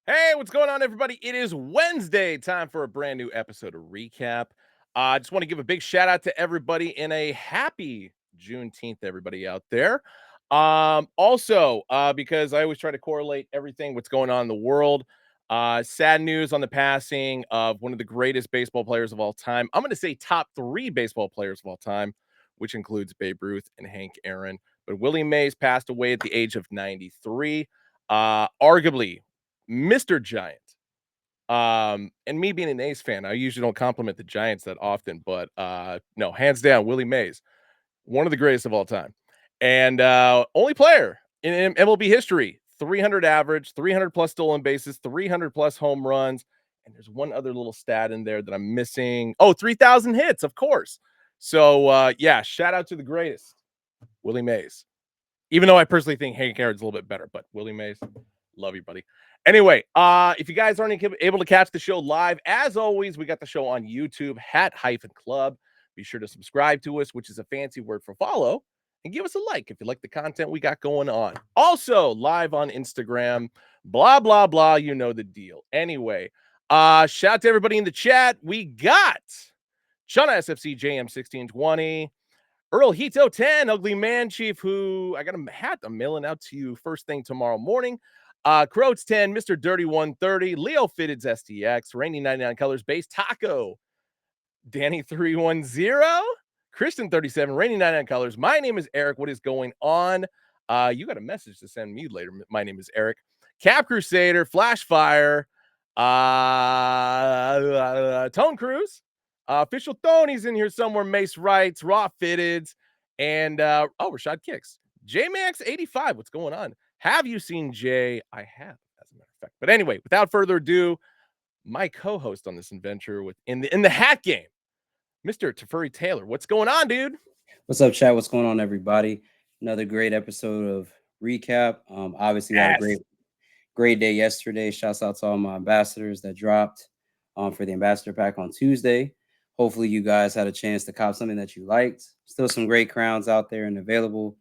Hey, what's going on, everybody? It is Wednesday, time for a brand new episode of Recap. I just want to give a big shout out to everybody and a happy Juneteenth, everybody out there. Because I always try to correlate everything, what's going on in the world. Sad news on the passing of one of the greatest baseball players of all time. I'm going to say top three baseball players of all time, which includes Babe Ruth and Hank Aaron. But Willie Mays passed away at the age of 93. Arguably Mr. Giant. And me being an A's fan, I usually don't compliment the Giants that often, but no, hands down, Willie Mays, one of the greatest of all time. And only player in MLB history, 300 average, 300 plus stolen bases, 300 plus home runs. And there's one other little stat in there that I'm missing. Oh, 3,000 hits, of course. So, yeah, shout out to the greatest, Willie Mays. Even though I personally think Hank Aaron's a little bit better, but Willie Mays, love you, buddy. Anyway, if you guys aren't able to catch the show live, as always, we got the show on YouTube, Hat-Club. Be sure to subscribe to us, which is a fancy word for follow, and give us a like if you like the content we got going on. Also, live on Instagram, blah, blah, blah. You know the deal. Anyway, shout out to everybody in the chat. We got Shauna SFC JM1620. Earl Hito 10, Ugly Man Chief, who I got a hat I'm mailing out to you first thing tomorrow morning. Croats 10, Mr. Dirty 130, Leo Fitteds STX, Rainy 99 Colors Base, Taco, Danny 310, Christian 37, Rainy 99 Colors. My name is Eric. What is going on? You got a message to send me later. My name is Eric. Cap Crusader, Flash Fire, Tone Cruise. Official Tony's in here somewhere. Mace Wrights, Raw Fitteds, and Rashad Kicks. J Max 85. What's going on? Have you seen Jay? I have, as a matter of fact. But anyway, without further ado, my co-host on this adventure in the hat game, Mr. Tafuri Taylor. What's going on, dude? What's up, chat? What's going on, everybody? Another great episode of Recap. Obviously, we had a Yes. great day yesterday. Shouts out to all my ambassadors that dropped for the ambassador pack on Tuesday. Hopefully, you guys had a chance to cop something that you liked. Still some great crowns out there and available.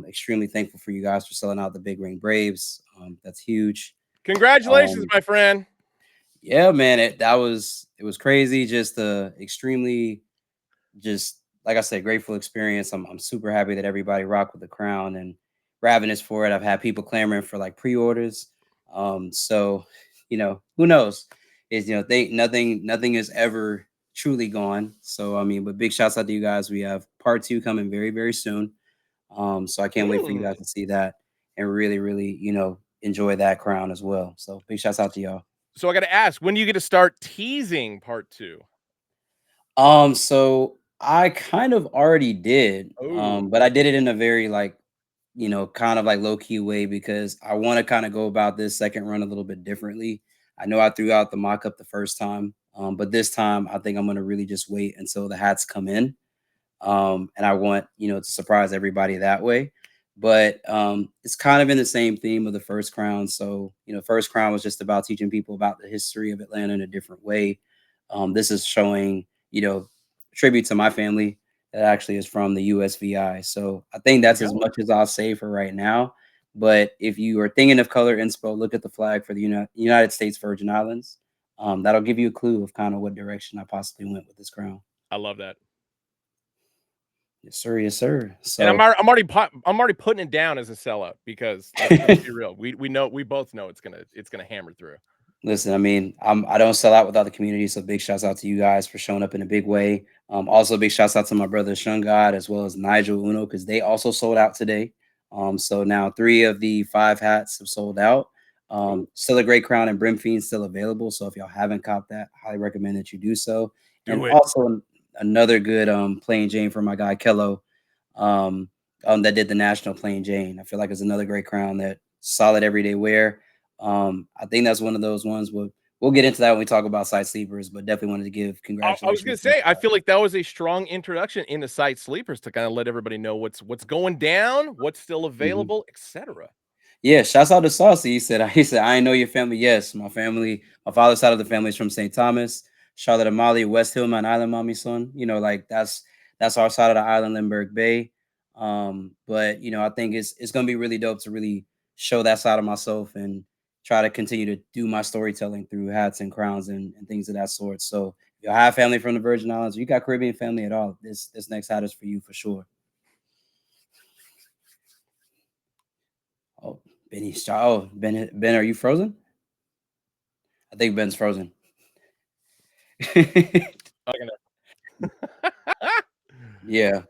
Extremely thankful for you guys for selling out the Big Ring Braves. That's huge. Congratulations, Um, my friend. yeah, man, it was crazy. Just extremely just like I said, grateful experience. I'm super happy that everybody rocked with the crown and ravenous for it. I've had people clamoring for like pre-orders. So who knows? Is they nothing is ever truly gone. So I mean, but big shouts out to you guys. We have part two coming very, very soon. So I can't wait for you guys to see that and really, really, enjoy that crown as well. So big shouts out to y'all. So I got to ask, when do you get to start teasing part two? So I kind of already did, Oh, but I did it in a very like, kind of like low key way because I want to kind of go about this second run a little bit differently. I know I threw out the mock up the first time, but this time I think I'm gonna really just wait until the hats come in, and I want to surprise everybody that way. But it's kind of in the same theme of the first crown. So first crown was just about teaching people about the history of Atlanta in a different way. This is showing tribute to my family that actually is from the USVI. So I think there you that's as go. much as I'll say for right now. But if you are thinking of color inspo, look at the flag for the United States Virgin Islands. That'll give you a clue of kind of what direction I possibly went with this crown. I love that. Yes, sir. Yes, sir. And So I'm already putting it down as a sellout because let's be real. We both know it's gonna hammer through. listen, I mean, I don't sell out without the community. So big shouts out to you guys for showing up in a big way. Also big shouts out to my brother Shungad as well as Nigel Uno because they also sold out today. So now 3 of the 5 hats have sold out. Ooh, Still a great crown and Brimfiend still available. So if y'all haven't copped that, highly recommend that you do so. And do it. also another good plain Jane for my guy Kello, um, that did the national plain Jane. I feel like it's another great crown that solid everyday wear. I think that's one of those ones. We'll get into that when we talk about side sleepers, but definitely wanted to give I was gonna congratulations. say, I feel like that was a strong introduction into site sleepers to kind of let everybody know what's going down, what's still Mhm. available, etc. Yeah, shouts out to Saucy. He said, I know your family. Yes, my family, my father's side of the family is from St. Thomas, Charlotte Amalie, West Hillman Island, mommy son. Like that's our side of the island, Lindbergh Bay. But I think it's gonna be really dope to really show that side of myself and try to continue to do my storytelling through hats and crowns and things of that sort. So if you have family from the Virgin Islands, or you got Caribbean family at all, this next hat is for you for sure. Oh, oh, Ben, are you frozen? I think Ben's frozen. Yeah.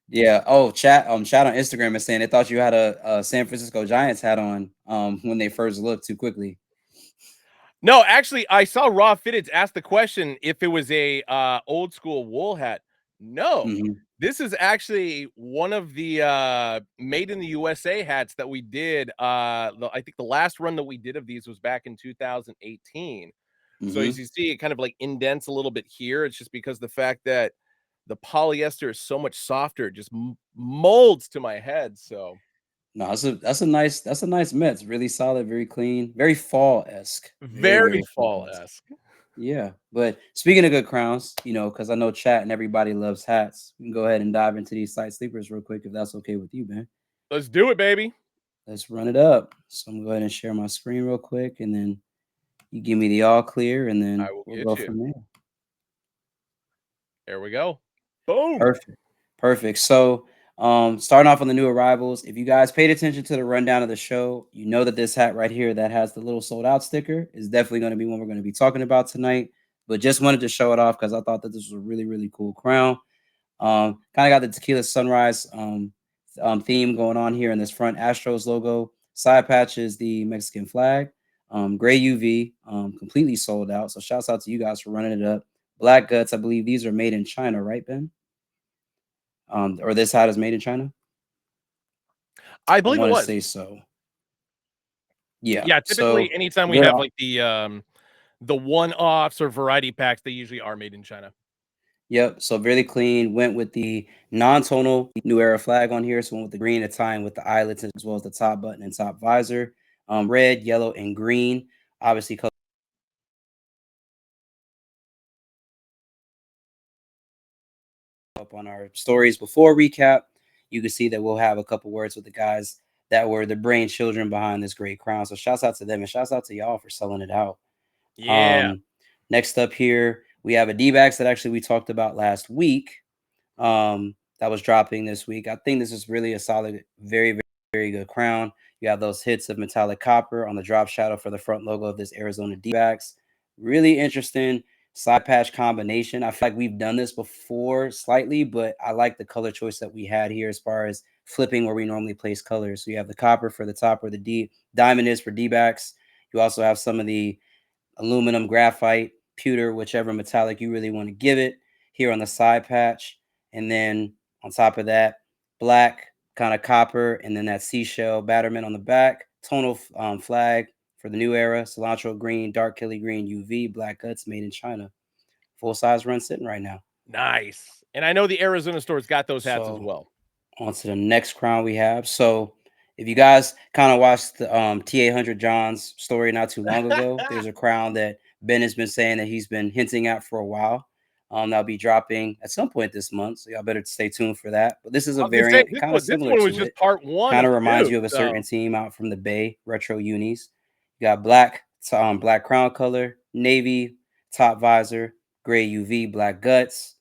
Yeah. Oh, chat on Instagram is saying they thought you had a San Francisco Giants hat on when they first looked too quickly. No, actually, I saw Raw Fitteds ask the question if it was a old school wool hat. No, Mhm. this is actually one of the made in the USA hats that we did. I think the last run that we did of these was back in 2018. So as Mhm. you see, it kind of like indents a little bit here. It's just because the fact that the polyester is so much softer, it just molds to my head. So No, that's a nice Mets. Really solid, very clean, very fall-esque. Very, very very fall fall-esque. esque. Yeah. But speaking of good crowns, because I know chat and everybody loves hats, we can go ahead and dive into these site sleepers real quick if that's okay with you, man. Let's do it, baby. Let's run it up. So I'm gonna go ahead and share my screen real quick, and then you give me the all clear, and I then will we'll get go you. from there. There we go. Boom. Perfect. Perfect. So, starting off on the new arrivals, if you guys paid attention to the rundown of the show, you know that this hat right here that has the little sold out sticker is definitely going to be one we're going to be talking about tonight. But just wanted to show it off because I thought that this was a really, really cool crown. Kind of got the tequila sunrise theme going on here in this front Astros logo. Side patch is the Mexican flag. Gray UV, completely sold out. So shouts out to you guys for running it up. Black guts, I believe these are made in China, right, Ben? Or this hat is made in China? I I believe it want to was. say so. Yeah. Yeah, typically So anytime we they're have like the one-offs or variety packs, they usually are made in China. yep. So really clean. Went with the non-tonal New Era flag on here. So went with the green, tying with the eyelets as well as the top button and top visor. Red, yellow, and green. Obviously, up on our stories before recap. You can see that we'll have a couple words with the guys that were the brain children behind this great crown. So shouts out to them and shouts out to y'all for selling it out. Yeah. Um, Next up here, we have a D-backs that actually we talked about last week. That was dropping this week. I think this is really a solid, very, very, very good crown. You have those hits of metallic copper on the drop shadow for the front logo of this Arizona D-backs. Really interesting side patch combination. I feel like we've done this before slightly, but I like the color choice that we had here as far as flipping where we normally place colors. So you have the copper for the top where the D diamond is for D-backs. You also have some of the aluminum, graphite, pewter, whichever metallic you really want to give it here on the side patch. And then on top of that, black, kind of copper, and then that seashell batterment on the back. Tonal flag for the new era, cilantro green, dark Kelly green, UV, black guts made in China. Full size run sitting right now. Nice. And I know the Arizona store's got those hats as So well. on to the next crown we have. So if you guys kind of watched the T800 John's story not too long ago, there's a crown that Ben has been saying that he's been hinting at for a while. That'll be dropping at some point this month, so y'all better stay tuned for that. But this is a I was gonna say variant, kind of this similar one was to just it. part one Kind of of reminds two. you of a So certain team out from the Bay, retro unis. You got black, black crown color, navy top visor, gray UV, black guts.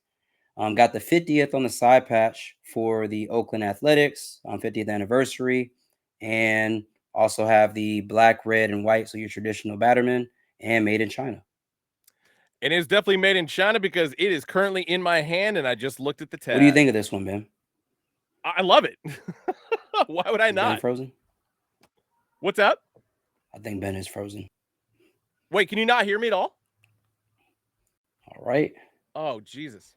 Got the 50th on the side patch for the Oakland Athletics on 50th anniversary, and also have the black, red, and white, so your traditional Batterman, and made in China. it is definitely made in China because it is currently in my hand and I just looked at the What do you tag. think of this one, Ben? I love it. Why would I Is Ben not? frozen? What's up? I think Ben is frozen. Wait, can you not hear me at all? All right. Oh, Jesus.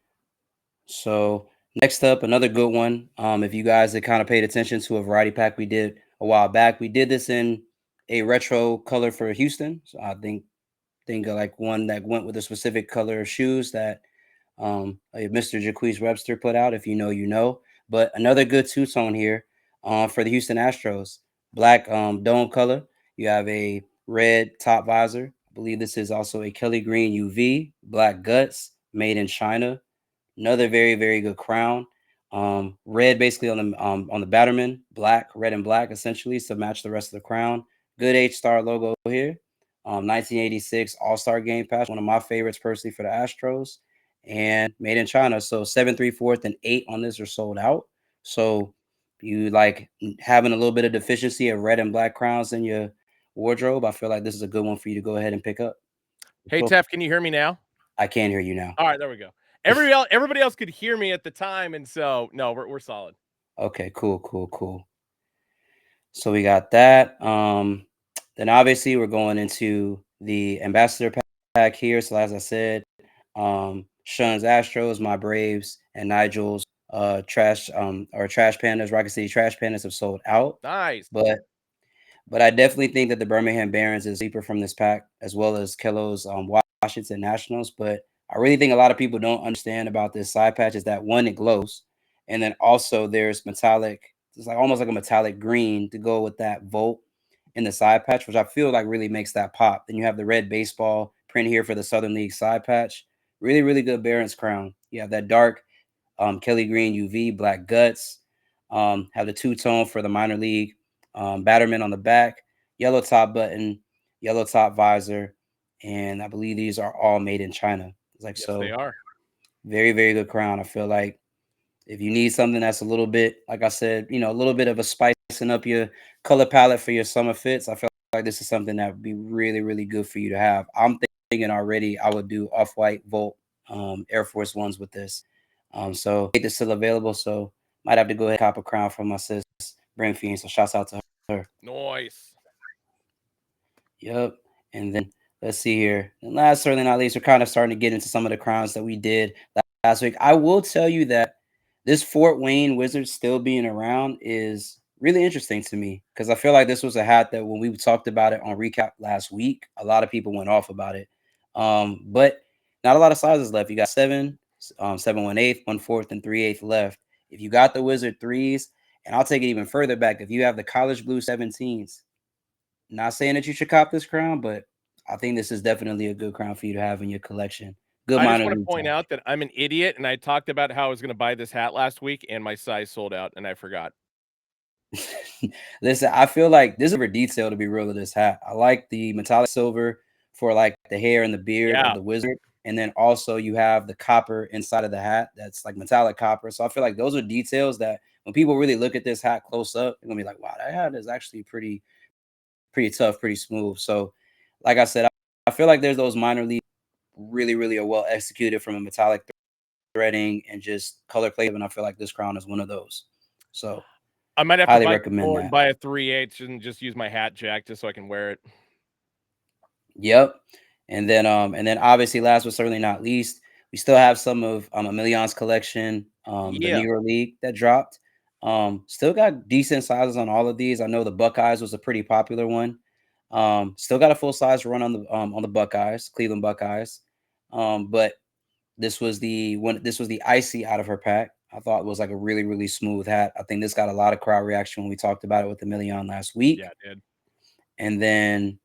So next up, another good one. If you guys had kind of paid attention to a variety pack we did a while back, we did this in a retro color for Houston. So I think of like one that went with a specific color of shoes that Mr. Jaquez Webster put out. If you know, you know. But another good two tone here for the Houston Astros. Black dome color. You have a red top visor. I believe this is also a Kelly Green UV. Black guts made in China. Another very, very good crown. Red basically on the Batterman. Black, red, and black essentially to match the rest of the crown. Good H-Star logo here. 1986 All-Star Game patch, one of my favorites personally for the Astros, and made in China. So 7, 3/4, and 8 on this are sold out. So you like having a little bit of deficiency of red and black crowns in your wardrobe, I feel like this is a good one for you to go ahead and pick up. Hey, Cool. Tef, can you hear me now? I can hear you now. All right, there we go. Everybody else could hear me at the time, and so no, we're solid. Okay, cool, cool, cool. So we got that. Then obviously we're going into the ambassador pack here. So as I said, Sean's Astros, my Braves, and Nigel's trash pandas, Rocket City trash pandas have sold out. Nice. But I definitely think that the Birmingham Barons is a sleeper from this pack, as well as Kello's Washington Nationals. But I really think a lot of people don't understand about this side patch is that one, it glows, and then also there's metallic. It's like almost like a metallic green to go with that Volt in the side patch, which I feel like really makes that pop. Then you have the red baseball print here for the Southern League side patch. Really, really good Barons crown. You have that dark Kelly Green UV, black guts. Have the two-tone for the minor league. Batterman on the back, yellow top button, yellow top visor, and I believe these are all made in China. It's like, Yes, so they are. very, very good crown. I feel like if you need something that's a little bit, like I said, a little bit of a spicing up your color palette for your summer fits, I feel like this is something that would be really, really good for you to have. I'm thinking already I would do off-white Volt Air Force Ones with this. So this is still available, so might have to go ahead and cop a crown from my sis, Brent Fiend. So shouts out to her. Nice. Yep. And then let's see here. And last, certainly not least, we're kind of starting to get into some of the crowns that we did last week. I will tell you that this Fort Wayne Wizards still being around is really interesting to me because I feel like this was a hat that when we talked about it on Recap last week, a lot of people went off about it. But not a lot of sizes left. You got 7, 7 1/8, 1/4, and 3/8 left. If you got the Wizard threes, and I'll take it even further back, if you have the college blue 17s, not saying that you should cop this crown, but I think this is definitely a good crown for you to have in your collection. Good I just minor want to league point tie. out that I'm an idiot, and I talked about how I was going to buy this hat last week, and my size sold out, and I forgot. Listen, I feel like this is a detail to be real of this hat. I like the metallic silver for like the hair and the beard of Yeah. the wizard. And then also you have the copper inside of the hat that's like metallic copper. So I feel like those are details that when people really look at this hat close up, they're gonna be like, wow, that hat is actually pretty tough, pretty smooth. So like I said, I feel like there's those minor league really, really are well executed from a metallic threading and just color play. And I feel like this crown is one of those. So I might have to highly bite the recommend bullet and that. buy a 3/8 and just use my hat jack just so I can wear it. Yep. And then obviously last but certainly not least, we still have some of Emilion's collection, the Yeah. Negro League that dropped. Still got decent sizes on all of these. I know the Buckeyes was a pretty popular one. Still got a full size run on the Buckeyes, Cleveland Buckeyes. But this was the icy out of her pack. I thought it was like a really, really smooth hat. I think this got a lot of crowd reaction when we talked about it with Emilion last week. Yeah, it did. And then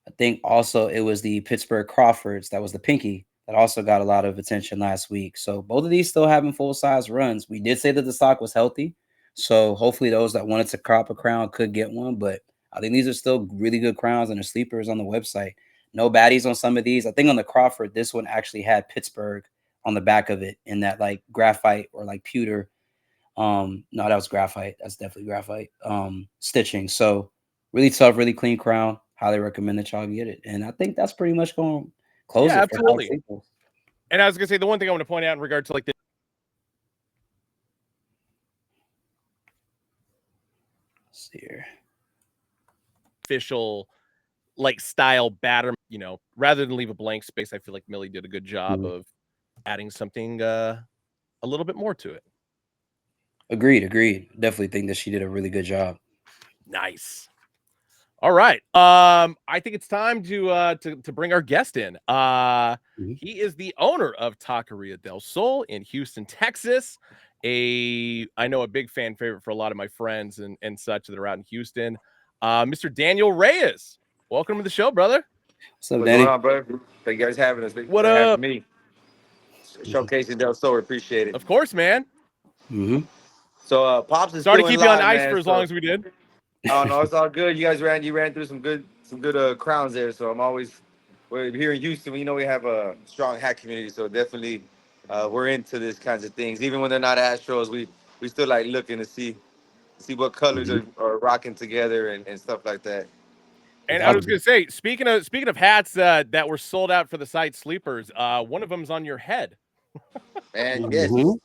I think also it was the Pittsburgh Crawfords that was the pinky that also got a lot of attention last week. So both of these still having full size runs. We did say that the stock was healthy. So hopefully those that wanted to crop a crown could get one. But I think these are still really good crowns and the sleepers on the website. No baddies on some of these. I think on the Crawford, this one actually had Pittsburgh on the back of it in that like graphite or like pewter. No, that was graphite. That's definitely graphite. Stitching. So really tough, really clean crown. Highly recommend that y'all get it. And I think that's pretty much going to close Yeah, it for college absolutely. sleepers. And I was gonna say the one thing I want to point out in regard to like the Let's see here. official like style batter, rather than leave a blank space, I feel like Millie did a good job Mhm. of adding something a little bit more to it. Agreed. Definitely think that she did a really good job. Nice. All right. I think it's time to bring our guest in. Mhm. He is the owner of Taqueria del Sol in Houston, Texas. I know a big fan favorite for a lot of my friends and such that are out in Houston. Mr. Daniel Reyes. Welcome to the show, brother. What's up, What's Danny? going on, bro? Thank you guys for having us. Thank you What for having up? me. Showcasing Del Sol. Appreciate it. Of course, man. Mm-hmm. So Pops is Sorry to still in keep you on line, ice for man. as long So as we did. Oh no, it's all good. You ran through some good crowns there. So we're here in Houston. We know we have a strong hat community, so definitely we're into this kinds of things. Even when they're not Astros, we still like looking to see what colors Mhm. are rocking together and stuff like that. And I was 1000%. gonna say, speaking of hats that were sold out for the site sleepers, one of them's on your head. And Mhm.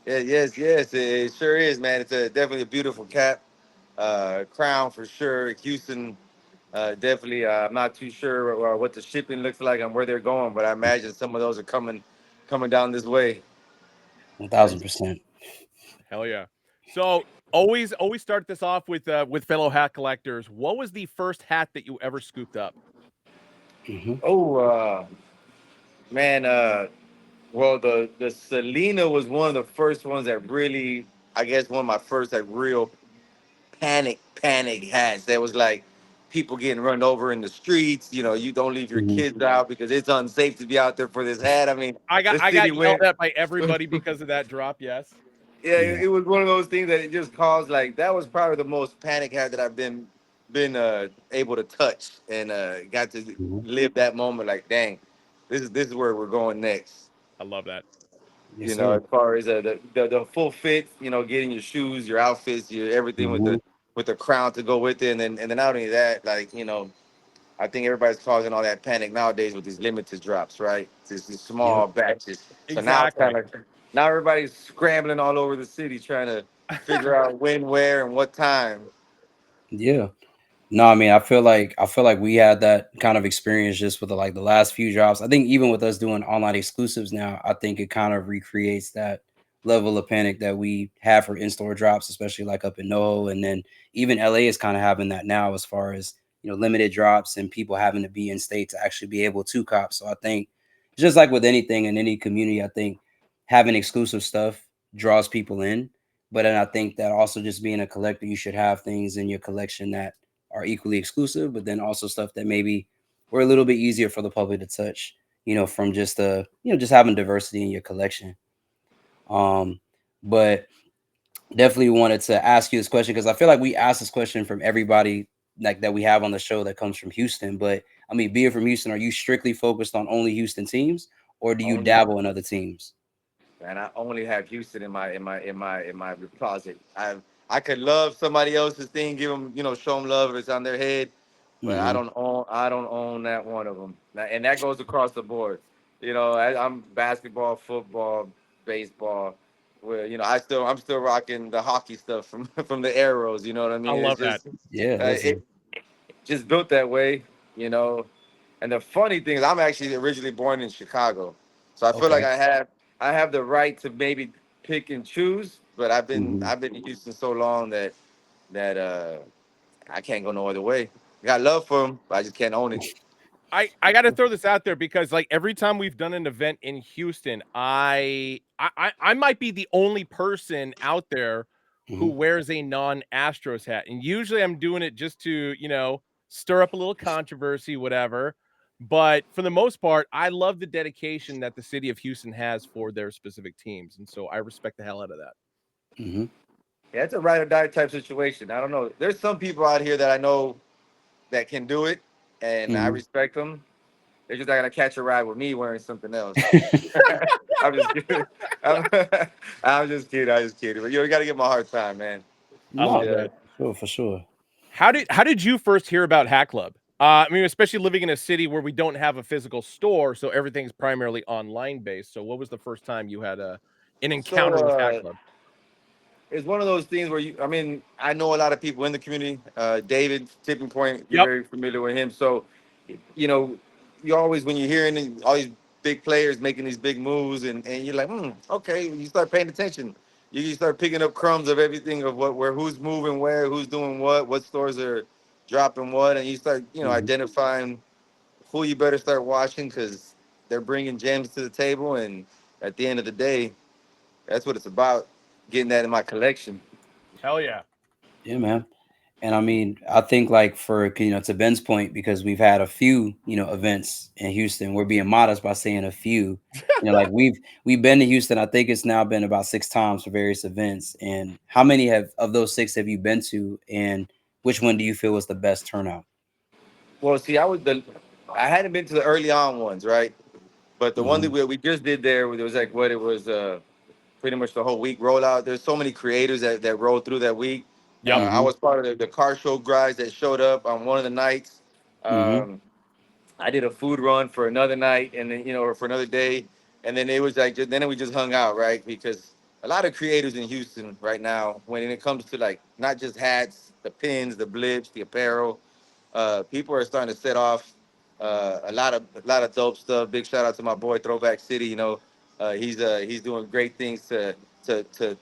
yes, yes, it sure is, man. It's definitely a beautiful cap, crown for sure. Houston, definitely. I'm not too sure what the shipping looks like and where they're going, but I imagine some of those are coming down this way. Nice. 1000%. Hell yeah! So always start this off with fellow hat collectors. What was the first hat that you ever scooped up? Mhm. Oh man, well the Selena was one of the first ones that really, I guess, one of my first like real panic hats. That was like people getting run over in the streets. You know, you don't leave your Mhm. kids out because it's unsafe to be out there for this hat. I mean, I got the I city got yelled went. at by everybody because of that drop. Yes. Yeah, Yeah. it was one of those things that it just caused like that was probably the most panic hat that I've been able to touch and got to Mhm. live that moment. Like, dang, this is where we're going next. I love that. Yes, You know, sir. as far as the full fit, you know, getting your shoes, your outfits, your everything Mhm. with the crown to go with it, and then not only that, like, you know, I think everybody's causing all that panic nowadays with these limited drops, right? These Yep. small batches. So now it's Exactly. kind of now everybody's scrambling all over the city trying to figure out when, where, and what time. Yeah. No, I mean, I feel like we had that kind of experience just with the last few drops. I think even with us doing online exclusives now, I think it kind of recreates that level of panic that we have for in-store drops, especially like up in NoHo, and then even LA is kind of having that now as far as limited drops and people having to be in state to actually be able to cop. So I think just like with anything in any community, I think having exclusive stuff draws people in. But then I think that also just being a collector, you should have things in your collection that are equally exclusive, but then also stuff that maybe were a little bit easier for the public to touch, from just just having diversity in your collection. Um, but definitely wanted to ask you this question because I feel like we ask this question from everybody like that we have on the show that comes from Houston. But I mean, being from Houston, are you strictly focused on only Houston teams or do you Only dabble in other teams? And I only have Houston in my closet. I could love somebody else's thing, give them, show them love if it's on their head, but I Hmm. don't own I don't own that one of them. And that goes across the board. I'm basketball, football, baseball. Where I'm still rocking the hockey stuff from from the Arrows. You know what I I mean? It's love that. just Yeah, it listen. just built that way. You know, and the funny thing is, I'm actually originally born in Chicago, so I feel like Okay. I have the right to maybe pick and choose. But I've been Hmm. I've been in Houston so long that I can't go no other way. Got love for them, but I just can't own it. I got to throw this out there because like every time we've done an event in Houston, I might be the only person out there who Hmm. wears a non-Astros hat, and usually I'm doing it just to stir up a little controversy, whatever. But for the most part, I love the dedication that the city of Houston has for their specific teams, and so I respect the hell out of that. Hmm. Yeah, it's a ride or die type situation. I don't know. There's some people out here that I know that can do it, and I Hmm. respect them. They're just not gonna catch a ride with me wearing something else. I'm just kidding. I'm, I'm just kidding. I'm just kidding. But you got to give them a hard time, man. I No, love Yeah. that. for sure. How did you first hear about Hat Club? I mean, especially living in a city where we don't have a physical store, so everything's primarily online based. So, what was the first time you had an So encounter with Hat Club? it's one of those things where I mean, I know a lot of people in the community. David Tipping Point, you're Yep. very familiar with him. So, you know, you always when you're hearing all these big players making these big moves, and you're like, okay. You start paying attention. You start picking up crumbs of everything of where who's moving where, who's doing what stores are dropping what, and you start Hmm. identifying who you better start watching because they're bringing gems to the table, and at the end of the day, that's what it's about. Getting that in my collection. Hell yeah. Yeah, man. And I mean, I think like for to Ben's point, because we've had a few events in Houston. We're being modest by saying a few. Like we've been to Houston. I think it's now been about 6 times for various events. And how many have of those 6 have you been to? And which one do you feel was the best turnout? Well, see, I hadn't been to the early on ones, right? But the one that Mm-hmm. we just did there, it was like what it was, pretty much the whole week rollout. There's so many creators that rolled through that week. Yep. I Mm-hmm. was part of the car show guys that showed up on one of the nights. Mm-hmm. Um, I did a food run for another night, and then or for another day, and then it was like then we just hung out, right? Because a lot of creators in Houston right now, when it comes to like not just hats, the pins, the blips, the apparel, people are starting to set off a lot of dope stuff. Big shout out to my boy Throwback City. He's doing great things to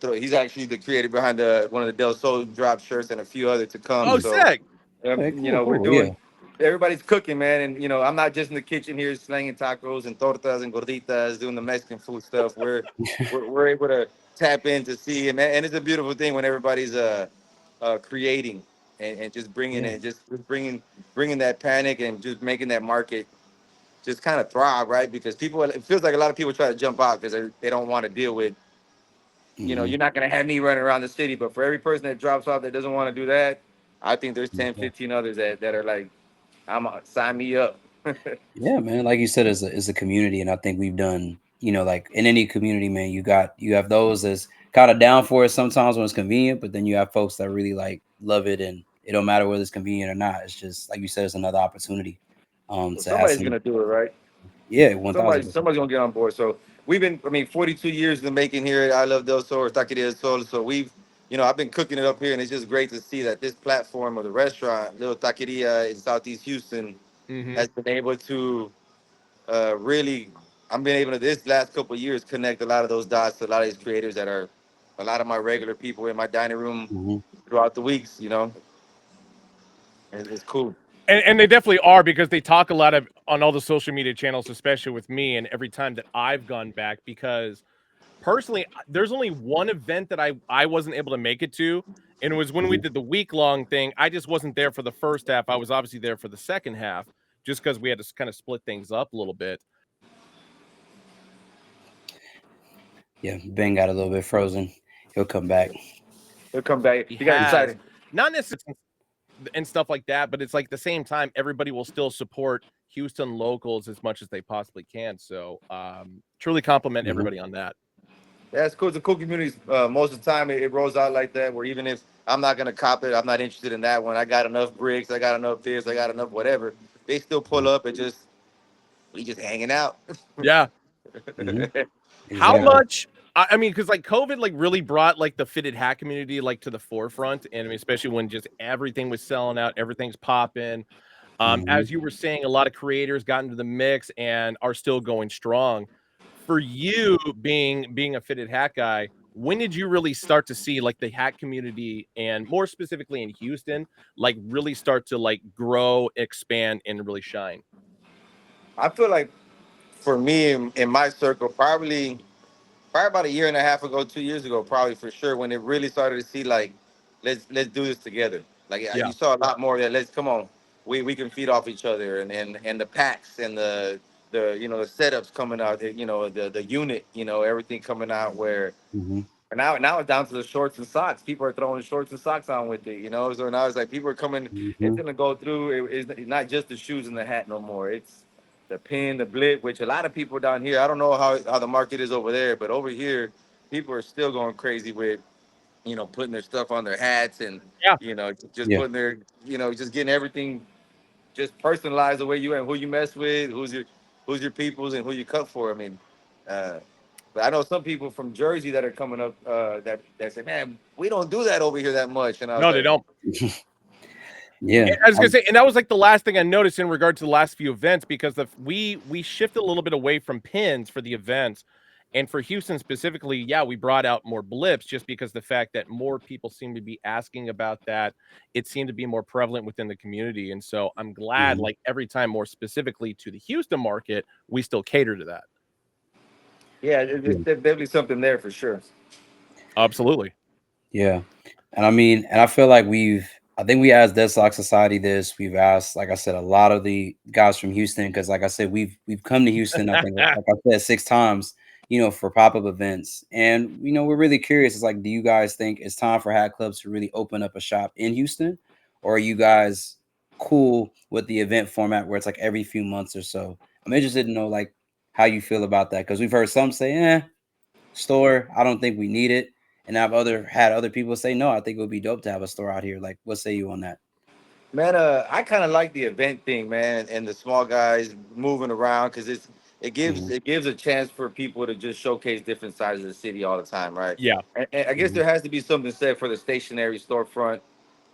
throw. He's actually the creator behind the one of the Del Sol drop shirts and a few other to come. Oh, Mm. So sick. Okay, cool, we're cool. Yeah. doing. Everybody's cooking, man, and I'm not just in the kitchen here slanging tacos and tortas and gorditas, doing the Mexican food stuff. We're able to tap in to see, and it's a beautiful thing when everybody's creating and just bringing Yeah. it, just bringing that panic and just making that market just kind of thrive, right? Because it feels like a lot of people try to jump out because they don't want to deal with, Mm-hmm. you're not going to have me running around the city. But for every person that drops off that doesn't want to do that, I think there's 10, Yeah. 15 others that are like, sign me up. Yeah, man. Like you said, as a community, and I think we've done, like in any community, man, you have those that's kind of down for it sometimes when it's convenient, but then you have folks that really like love it, and it don't matter whether it's convenient or not. It's just like you said, it's another opportunity Well, to have somebody's going some. to do it, right? Yeah, 1000%. Somebody's going to get on board. So we've been, 42 years in the making here at I Love Del Sol or Taqueria del Sol. So I've been cooking it up here, and it's just great to see that this platform of the restaurant, Little Taqueria in Southeast Houston, Hmm. has been able to really, I'm been able to this last couple of years connect a lot of those dots to a lot of these creators that are a lot of my regular people in my dining room Hmm. throughout the weeks. It's cool. And they definitely are because they talk a lot of on all the social media channels, especially with me, and every time that I've gone back because personally, there's only one event that I wasn't able to make it to, and it was when we Hmm. did the week-long thing. I just wasn't there for the first half. I was obviously there for the second half, just because we had to kind of split things up a little bit. Yeah, Ben got a little bit frozen. He'll come back. They'll come back. He You got has excited. not necessarily and stuff like that, but it's like the same time everybody will still support Houston locals as much as they possibly can. So truly compliment Hmm. everybody on that. Yeah, it's cool. It's a cool community. Most of the time, it rolls out like that. Where even if I'm not gonna cop it, I'm not interested in that one. I got enough bricks. I got enough this. I got enough whatever. They still pull up and we just hanging out. Yeah. Hmm. How Exactly. much I mean, because like COVID like really brought like the fitted hat community like to the forefront. And I mean, especially when just everything was selling out, everything's popping. Hmm. As you were saying, a lot of creators got into the mix and are still going strong. For you being a fitted hat guy, when did you really start to see like the hat community and more specifically in Houston, like really start to like grow, expand, and really shine? I feel like for me in my circle, probably about a year and a half ago, 2 years ago, probably for sure, when it really started to see like, let's do this together. Like Yeah. you saw a lot more of that. Let's come on, we can feed off each other, and the packs and the setups coming out, the unit, everything coming out where. Hmm. Now it's down to the shorts and socks. People are throwing shorts and socks on with it, So now it's like people are coming. It's Hmm. gonna go through. It's not just the shoes and the hat no more. It's the pin, the blip, which a lot of people down here. I don't know how the market is over there, but over here, people are still going crazy with putting their stuff on their hats and Yeah. just Yeah. putting their just getting everything just personalized the way you and who you mess with, who's your peoples and who you cut for. I mean, uh, but I know some people from Jersey that are coming up that say, "Man, we don't do that over here that much." And I was No, they like, don't. Yeah. I was gonna say, and that was like the last thing I noticed in regard to the last few events because we shifted a little bit away from pins for the events, and for Houston specifically, yeah, we brought out more blips just because the fact that more people seem to be asking about that, it seemed to be more prevalent within the community, and so I'm glad, Hmm. like every time, more specifically to the Houston market, we still cater to that. "Yeah, there's definitely something there for sure." Absolutely, Yeah. And I mean, and I feel like I think we asked Deadlock Society this. We've asked, like I said, a lot of the guys from Houston, because like I said, we've come to Houston, I think, like I said, 6 times, for pop-up events. And, we're really curious. It's like, do you guys think it's time for hat clubs to really open up a shop in Houston? or are you guys cool with the event format where it's like every few months or so? I'm interested to know like how you feel about that because we've heard some say, store, I don't think we need it. And I've had other people say, no, I think it would be dope to have a store out here. Like, what say you on that? Man, I kind of like the event thing, man, and the small guys moving around because Hmm. it gives a chance for people to just showcase different sides of the city all the time, right? Yeah, And I guess Hmm. there has to be something said for the stationary storefront,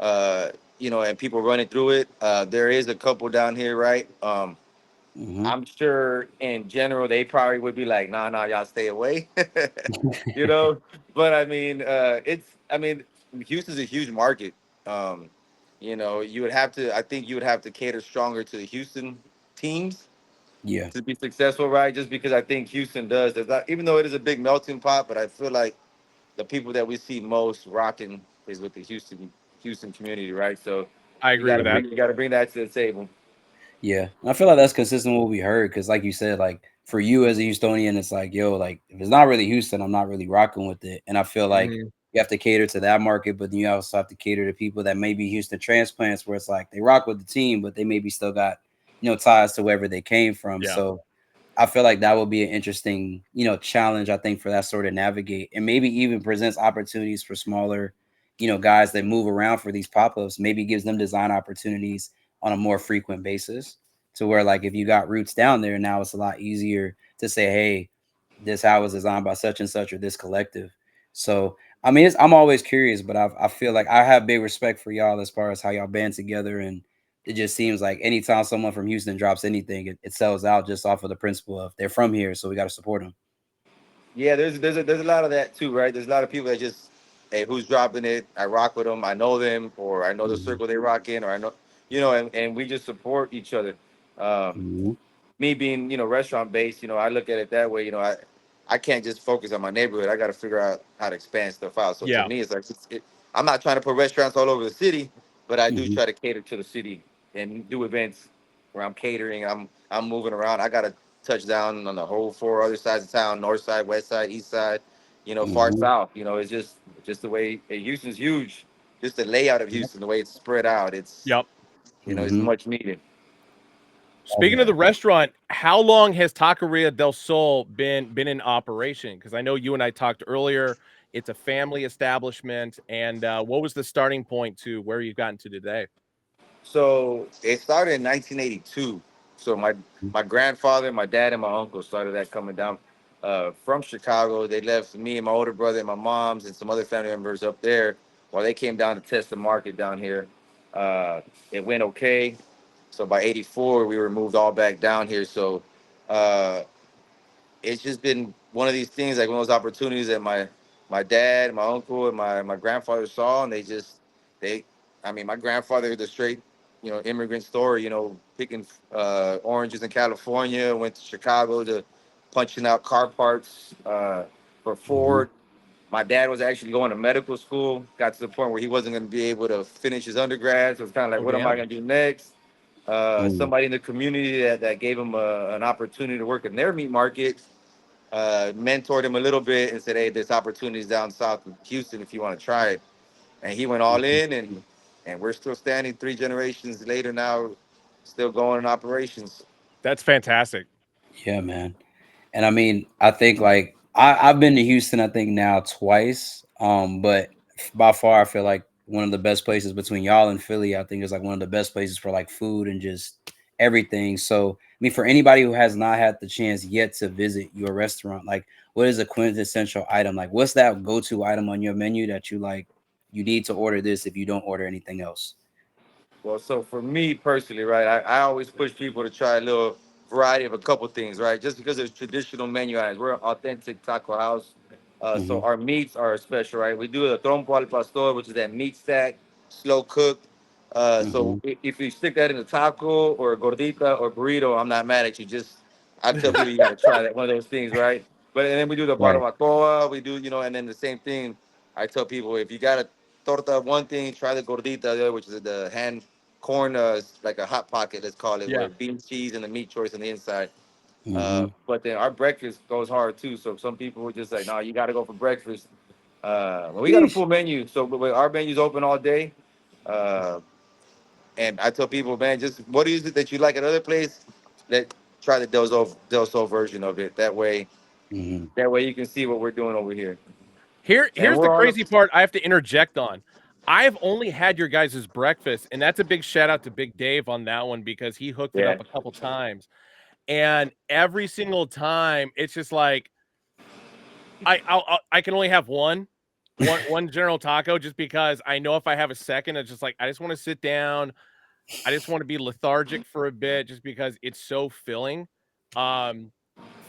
uh, and people running through it. There is a couple down here, right? Hmm. I'm sure in general they probably would be like, nah, nah, y'all stay away, you know. But I mean, Houston's a huge market. Um, you would have to. I think you would have to cater stronger to the Houston teams Yeah. to be successful, right? Just because I think Houston does. There's not, even though it is a big melting pot, but I feel like the people that we see most rocking is with the Houston community, right? So I agree with that. you got to bring that to the table. Yeah. And I feel like that's consistent with what we heard. Cause like you said, like for you as a Houstonian, it's like, yo, like if it's not really Houston, I'm not really rocking with it. And I feel like Mhm. you have to cater to that market, but then you also have to cater to people that may be Houston transplants where it's like they rock with the team, but they maybe still got, ties to wherever they came from. Yeah, So I feel like that would be an interesting, challenge, I think, for that sort of navigate and maybe even presents opportunities for smaller, guys that move around for these pop-ups, maybe gives them design opportunities on a more frequent basis to where like if you got roots down there, now it's a lot easier to say, hey, this house was designed by such and such or this collective. So I mean, I'm always curious, but I feel like I have big respect for y'all as far as how y'all band together and it just seems like anytime someone from Houston drops anything, it sells out just off of the principle of they're from here, so we got to support them. Yeah, there's a lot of that too, right? There's a lot of people that just, hey, who's dropping it? I rock with them. I know them, or I know the Hmm. circle they rock in, or I know, and we just support each other. Um, Hmm. Me being restaurant based, I look at it that way. I can't just focus on my neighborhood. I got to figure out how to expand stuff out. So to yeah, me, it's like I'm not trying to put restaurants all over the city, but I do Hmm. try to cater to the city and do events where I'm catering. I'm moving around. I got to touch down on the whole four other sides of town: north side, west side, east side. Far Hmm. south. It's just the way Houston's huge. Just the layout of yep, Houston, the way it's spread out. yep. It's Hmm. much needed. Speaking of the restaurant, how long has Taqueria del Sol been in operation? Because I know you and I talked earlier. It's a family establishment, and what was the starting point to where you've gotten to today? So it started in 1982. So my grandfather, my dad, and my uncle started that coming down from Chicago. They left me and my older brother and my mom's and some other family members up there while they came down to test the market down here. Uh, it went okay. So by '84, we were moved all back down here. So uh, it's just been one of these things, like one of those opportunities that my dad, my uncle, and my grandfather saw, and they, I mean, my grandfather, the straight, immigrant story, picking oranges in California, went to Chicago to punching out car parts for Hmm. Ford. My dad was actually going to medical school, got to the point where he wasn't going to be able to finish his undergrad. So it's kind of like, Oh, what am I damn. going to do next? Hmm. Somebody in the community that gave him an opportunity to work in their meat market, mentored him a little bit and said, hey, there's opportunities down south in Houston if you want to try it. And he went all in, and we're still standing 3 generations later now, still going in operations. That's fantastic. Yeah, man. And I mean, I think like I've been to Houston, I think now twice. But by far, I feel like one of the best places between y'all and Philly, I think is like one of the best places for like food and just everything. So, I mean, for anybody who has not had the chance yet to visit your restaurant, like what is a quintessential item? Like, what's that go-to item on your menu that you like? You need to order this if you don't order anything else. Well, so for me personally, right, I always push people to try a little variety of a couple things, right? Just because it's traditional menu items. We're an authentic taco house. So Hmm. our meats are special, right? We do the trompo al pastor, which is that meat stack, slow cooked. Hmm. If you stick that in a taco or a gordita or burrito, I'm not mad at you. Just I tell people you got to try that, one of those things, right? But and then we do the Right. barbacoa. We do, and then the same thing. I tell people if you got a torta of one thing, try the gordita, the other, which is the hand corn, like a hot pocket, let's call it, Yeah. where bean cheese and the meat choice on the inside. Hmm. But then our breakfast goes hard too. So some people would just like, no, you got to go for breakfast. Well, we got a Sheesh. full menu, so but our menu's open all day. Uh, And I tell people, man, just what is it that you like at other place? Let try the Del Sol version of it. Mhm. That way you can see what we're doing over here. And Here's the we're on. crazy part I have to interject on. I've only had your guys' breakfast, and that's a big shout out to Big Dave on that one because he hooked it Yeah. up a couple times. And every single time, it's just like I can only have one general taco just because I know if I have a second, it's just like I just want to sit down. I just want to be lethargic for a bit just because it's so filling. Um,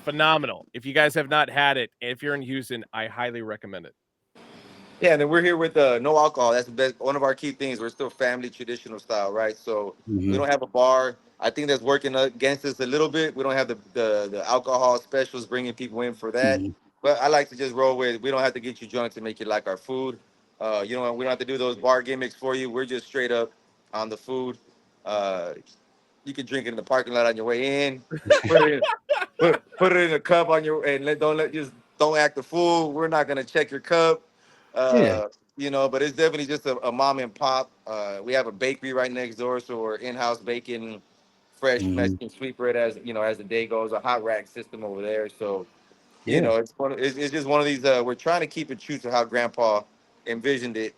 Phenomenal. If you guys have not had it, if you're in Houston, I highly recommend it. Yeah, and then we're here with no alcohol. That's the best. One of our key things. We're still family traditional style, right? So we Mhm. don't have a bar. I think that's working against us a little bit. We don't have the alcohol specials bringing people in for that. Mhm. But I like to just roll with. We don't have to get you drunk to make you like our food. You know, we don't have to do those bar gimmicks for you. We're just straight up on the food. Uh, you can drink it in the parking lot on your way in. Put it in, put it in a cup on your and don't act a fool. We're not gonna check your cup. Yeah. You know, but it's definitely just a mom and pop. We have a bakery right next door, so we're in-house baking fresh Mhm. Mexican sweet bread as you know as the day goes. A hot rack system over there, so you Yeah. know it's just one of these. We're trying to keep it true to how Grandpa envisioned it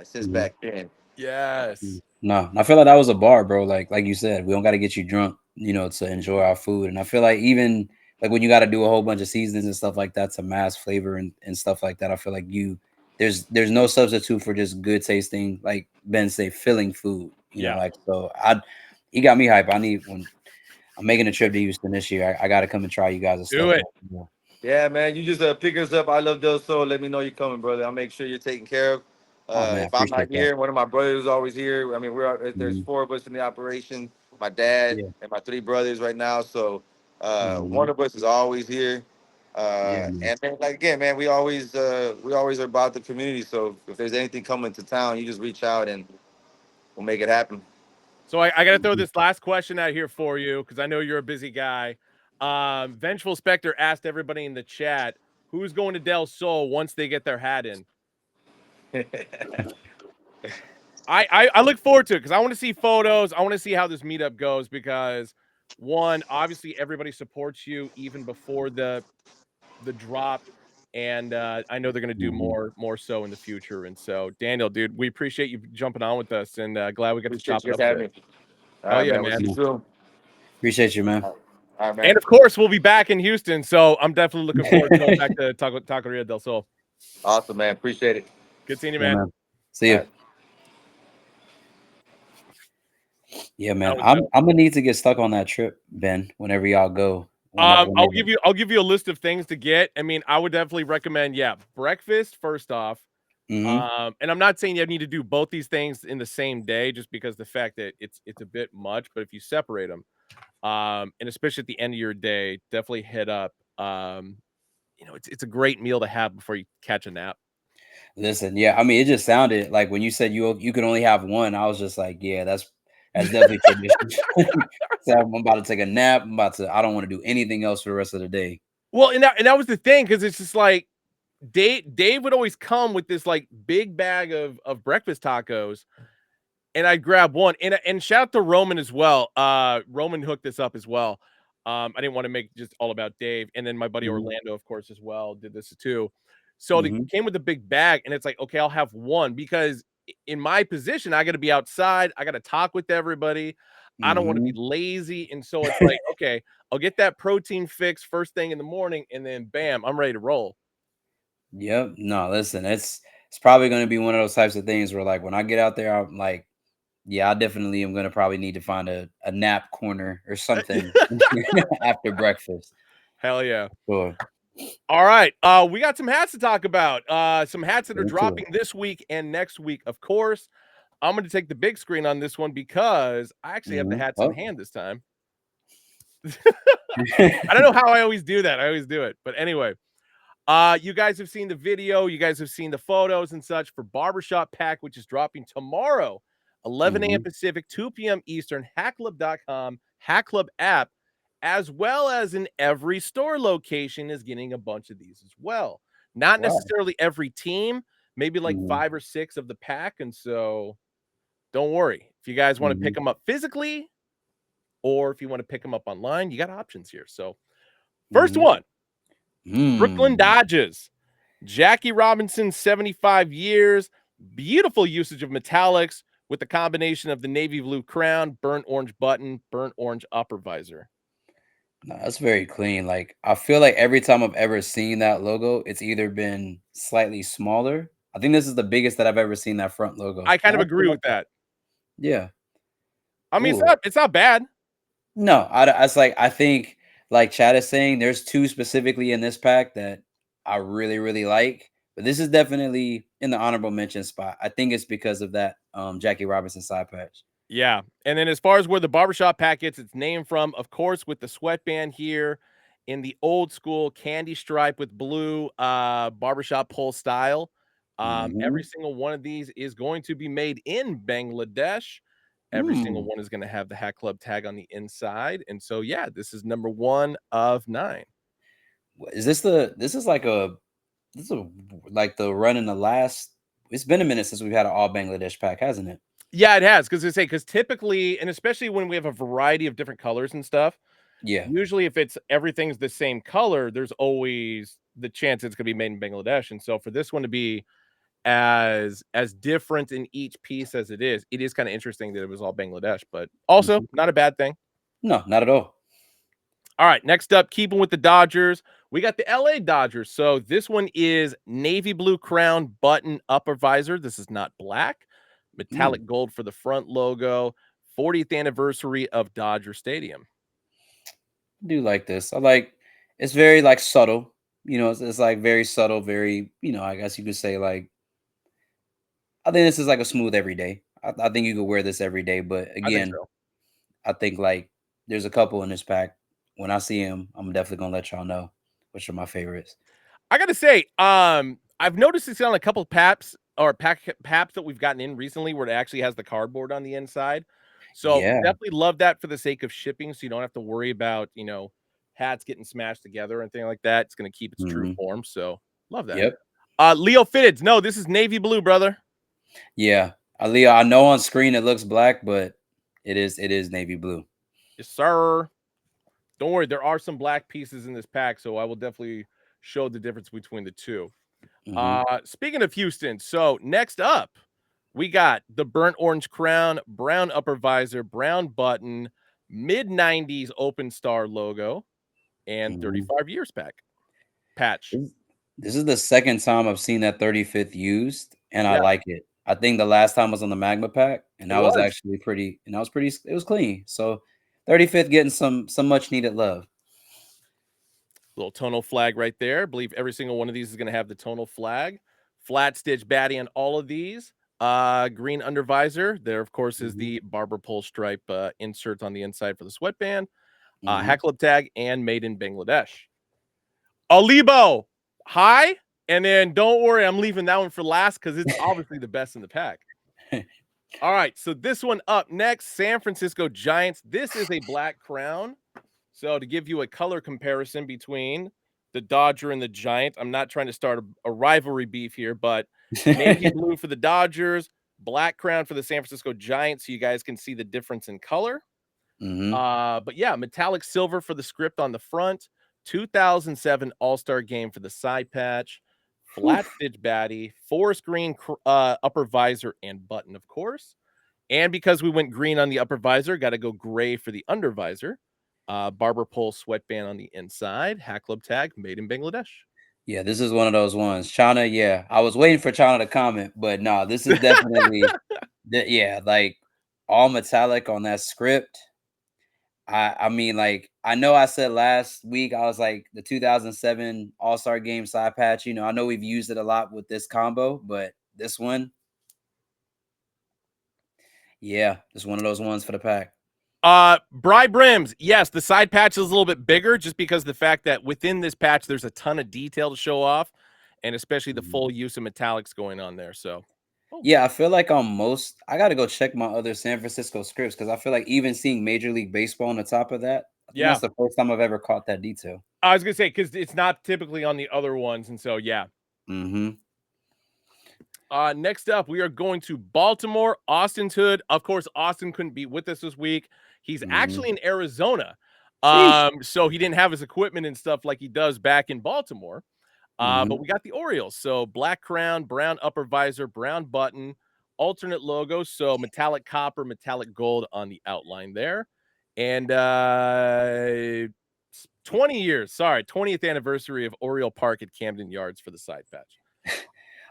since Mhm. back then. Yes. No, I feel like that was a bar, bro. Like you said, we don't got to get you drunk, to enjoy our food. And I feel like even like when you got to do a whole bunch of seasonings and stuff like that to mask flavor and stuff like that, I feel like there's no substitute for just good tasting, like Ben say, filling food. Yeah. Like so he got me hype. I need when I'm making a trip to Houston this year. I got to come and try you guys' Do stuff, it. man. Yeah. Yeah, man. You just pick us up. I love Del Sol. Let me know you're coming, brother. I'll make sure you're taken care of. Oh man, If I'm not appreciate that. here, one of my brothers is always here. I mean, there's Mhm. four of us in the operation. My dad Yeah. and my three brothers right now. So Mhm. one of us is always here. Yeah, man. And then, like again, man, we always are about the community. So if there's anything coming to town, you just reach out and we'll make it happen. So I got to throw this last question out here for you because I know you're a busy guy. Vengeful Spectre asked everybody in the chat who's going to Del Sol once they get their hat in. I look forward to it because I want to see photos. I want to see how this meetup goes because one, obviously everybody supports you even before the drop, and I know they're going to do Mhm. more so in the future. And so, Daniel, dude, we appreciate you jumping on with us, and glad we got to Appreciate chop you it guys up a having bit. me. All Hell right, yeah, man. We'll man! see you soon. Appreciate you, man. All right, man. And of course, we'll be back in Houston, so I'm definitely looking forward to going back to Taqueria del Sol. Awesome, man. Appreciate it. Good seeing you, Yeah, man. man. See All you. right. Yeah, That man. was I'm dope. I'm gonna need to get stuck on that trip, Ben. Whenever y'all go, I'll whenever. give you a list of things to get. I mean, I would definitely recommend, yeah, breakfast first off. Hmm. And I'm not saying you need to do both these things in the same day, just because the fact that it's a bit much. But if you separate them, and especially at the end of your day, definitely hit up. It's a great meal to have before you catch a nap. Listen, yeah. I mean, it just sounded like when you said you could only have one. I was just like, yeah, that's definitely tradition. So I'm about to take a nap. I don't want to do anything else for the rest of the day. Well, and that was the thing because it's just like Dave would always come with this like big bag of breakfast tacos, and I'd grab one. And shout out to Roman as well. Roman hooked this up as well. I didn't want to make just all about Dave, and then my buddy Hmm. Orlando, of course, as well, did this too. So they Hmm. came with a big bag, and it's like, okay, I'll have one because in my position, I got to be outside. I got to talk with everybody. I don't want to be Hmm. lazy, and so it's like, okay, I'll get that protein fix first thing in the morning, and then bam, I'm ready to roll. Yep. No, listen, it's probably gonna be one of those types of things where like when I get out there, I'm like, yeah, I definitely am gonna probably need to find a nap corner or something after breakfast. Hell yeah. Sure. All right. We got some hats to talk about. Some hats that are Get into dropping this week and next week, of course. I'm going to take the big screen on this one because I it. actually have the hats in Oh. hand this time. I don't know how I always do that. I always do it. But anyway, you guys have seen the video, you guys have seen the photos and such for Barber Shop Pack, which is dropping tomorrow, 11 a.m. Mhm. Pacific, 2 p.m. Eastern, hackclub.com, Hack Club app, as well as in every store location is getting a bunch of these as well. Not Wow. necessarily every team, maybe like Mhm. 5 or 6 of the pack. And so don't worry. If you guys want to Mhm. pick them up physically, or if you want to pick them up online, you got options here. So, first Mhm. one, Brooklyn Mm. Dodgers. Jackie Robinson, 75 years. Beautiful usage of metallics with the combination of the navy blue crown, burnt orange button, burnt orange upper visor. No, that's very clean. Like I feel like every time I've ever seen that logo, it's either been slightly smaller. I think this is the biggest that I've ever seen that front logo. I kind And of I actually agree like with that. that. Yeah. I mean, Ooh. it's not bad. No, it's like I think like Chad is saying, there's two specifically in this pack that I really, really like. But this is definitely in the honorable mention spot. I think it's because of that Jackie Robinson side patch. Yeah. And then as far as where the barbershop pack gets its name from, of course, with the sweatband here in the old school candy stripe with blue barbershop pole style. Every Mhm. single one of these is going to be made in Bangladesh. Every single Mm. one is going to have the Hat Club tag on the inside. And so, yeah, this is number 1 of 9. Is this this is like the run in the last it's been a minute since we've had an all Bangladesh pack, hasn't it? Yeah, it has. Because typically, and especially when we have a variety of different colors and stuff, Yeah. usually if it's everything's the same color, there's always the chance it's gonna be made in Bangladesh, and so for this one to be as different in each piece as it is kinda interesting that it was all Bangladesh, but also Mhm. not a bad thing. No, not at all. Alright, next up, keeping with the Dodgers, we got the LA Dodgers. So this one is navy blue crown button upper visor. This is not black. Mm. Metallic gold for the front logo. 40th anniversary of Dodger Stadium. I do like this. I like it's very like subtle. It's like very subtle, very, I guess you could say like I think this is like a smooth everyday. I think you could wear this every day, but I think again, so. I think like there's a couple in this pack. When I see them, I'm definitely gonna let y'all know which are my favorites. I gotta say, I've noticed this on a couple paps or paps that we've gotten in recently where it actually has the cardboard on the inside. So Yeah. definitely love that for the sake of shipping, so you don't have to worry about hats getting smashed together and thing like that. It's gonna keep its true Hmm. form. So love that. Yep. Leo Fitteds. No, this is navy blue, brother. Yeah. Aaliyah, I know on screen it looks black, but it is navy blue. Yes, sir. Don't worry, there are some black pieces in this pack, so I will definitely show the difference between the two. Hmm. Speaking of Houston, so next up, we got the burnt orange crown, brown upper visor, brown button, mid 90s open star logo, and Hmm. 35 years patch. This is the second time I've seen that 35th used, and I Yeah, like it. I think the last time was on the Magma pack, and it that was was. actually pretty. And that was pretty. It was clean. So 35th getting some much needed love. Little tonal flag right there. I believe every single one of these is going to have the tonal flag. Flat stitch baddie on all of these. Green under visor. There, of course, is Hmm. the barber pole stripe insert on the inside for the sweatband. Hmm. Hat Club tag and made in Bangladesh. Alibo, hi. And then don't worry, I'm leaving that one for last because it's obviously the best in the pack. All right, so this one up next, San Francisco Giants. This is a black crown. So to give you a color comparison between the Dodger and the Giant, I'm not trying to start a rivalry beef here, but navy blue for the Dodgers, black crown for the San Francisco Giants, so you guys can see the difference in color. Hmm. But yeah, metallic silver for the script on the front, 2007 All-Star game for the side patch, flat stitch baddie, forest green upper visor and button, of course. And because we went green on the upper visor, got to go gray for the under visor. Barber pole sweatband on the inside, Hat Club tag made in Bangladesh. Yeah, this is one of those ones. China, yeah. I was waiting for China to comment, but no, this is definitely yeah, like all metallic on that script. I mean, like, I know I said last week I was like the 2007 All-Star Game side patch. I know we've used it a lot with this combo, but this one, yeah, it's one of those ones for the pack. Bry Brims, yes, the side patch is a little bit bigger just because the fact that within this patch there's a ton of detail to show off, and especially the Mhm. full use of metallics going on there. So, oh, Yeah, I feel like on most, I got to go check my other San Francisco scripts because I feel like even seeing Major League Baseball on the top of that, I think yeah, that's the first time I've ever caught that detail. I was gonna say because it's not typically on the other ones, and so yeah. Hmm. Next up, we are going to Baltimore. Austin's hood. Of course, Austin couldn't be with us this week. He's actually in Arizona. Sheesh. So he didn't have his equipment and stuff like he does back in Baltimore. Mhm. But we got the Orioles. So black crown, brown upper visor, brown button, alternate logo. So metallic copper, metallic gold on the outline there. And 20 years, 20th anniversary of Oriole Park at Camden Yards for the side patch.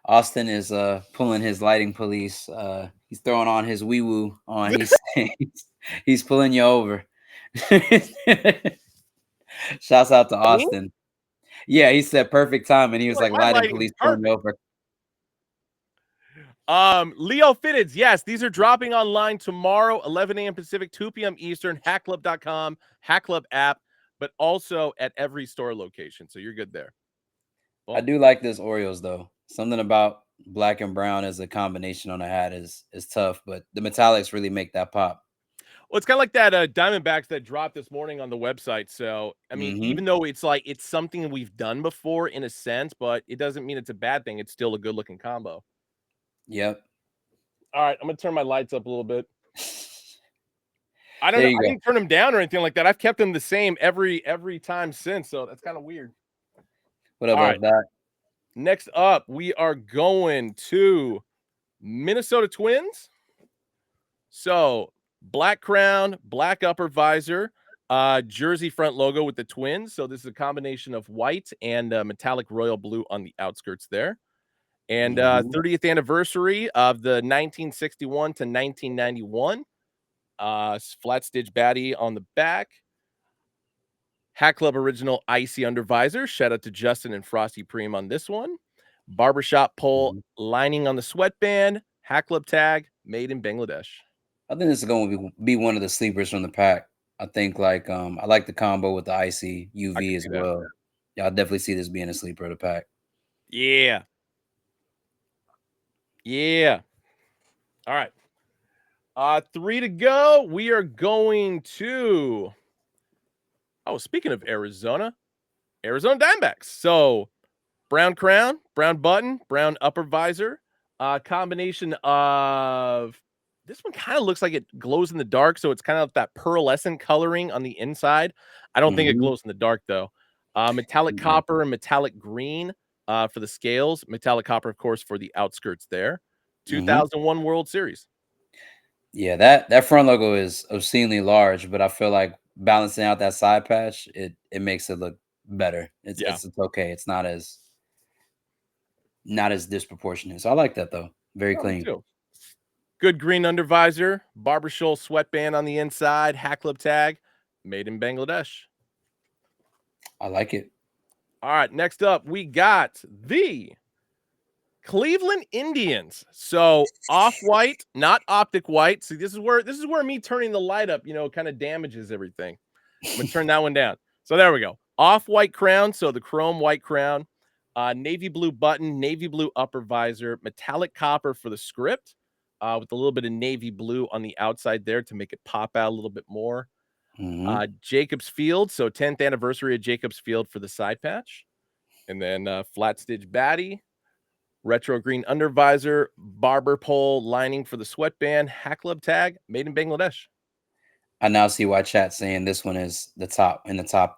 Austin is pulling his lighting police. He's throwing on his wee woo on. He's he's pulling you over. Shouts out to Me? Austin. Yeah, he said perfect time, and he was Like, like my lighting lighting is police pulling you perfect. over. Leo Fitteds, yes, these are dropping online tomorrow, 11 a.m. Pacific, 2 p.m. Eastern, hackclub.com, Hackclub app, but also at every store location. So you're good there. I do like this Orioles though. Something about black and brown as a combination on a hat is tough, but the metallics really make that pop. Well, it's kind of like that Diamondbacks that dropped this morning on the website. So, I mean, even though it's like it's something we've done before in a sense, but it doesn't mean it's a bad thing. It's still a good looking combo. Yep. All right, I'm gonna turn my lights up a little bit. I don't There know. you I go. didn't turn them down or anything like that. I've kept them the same every time since. So that's kind of weird. What up, All what right. up, Doc? Next up, we are going to Minnesota Twins. So black crown, black upper visor, jersey front logo with the Twins. So this is a combination of white and metallic royal blue on the outskirts there. And 30th anniversary of the 1961 to 1991 flat stitch baddie on the back. Hat Club original icy under visor. Shout out to Justin and Frosty Preem on this one. Barber Shop pole lining on the sweatband. Hat Club tag made in Bangladesh. I think this is going to be one of the sleepers from the pack. I think like I like the combo with the icy UV as well. Yeah, I definitely see this being a sleeper of the pack. Yeah. Yeah. All right. 3 to go. We are going to speaking of Arizona Diamondbacks. So brown crown, brown button, brown upper visor, combination of this one kind of looks like it glows in the dark. So it's kind of that pearlescent coloring on the inside. I don't think it glows in the dark though. Metallic copper and metallic green for the scales. Metallic copper, of course, for the outskirts there. 2001 World Series. Yeah, that front logo is obscenely large, but I feel like balancing out that side patch, it makes it look better. It's okay. It's not as disproportionate. So I like that though. Very clean. Good green undervisor, Barber Shop sweatband on the inside, Hat Club tag, made in Bangladesh. I like it. All right, next up, we got the Cleveland Indians. So off-white, not optic white. See, this is where me turning the light up, kind of damages everything. I'm gonna turn that one down. So there we go. Off-white crown, so the chrome white crown, navy blue button, navy blue upper visor, metallic copper for the script, with a little bit of navy blue on the outside there to make it pop out a little bit more. Jacobs Field, so 10th anniversary of Jacobs Field for the side patch. And then flat stitch baddie, retro green undervisor, barber pole lining for the sweatband, Hat Club tag, made in Bangladesh. I now see why chat's saying this one is the top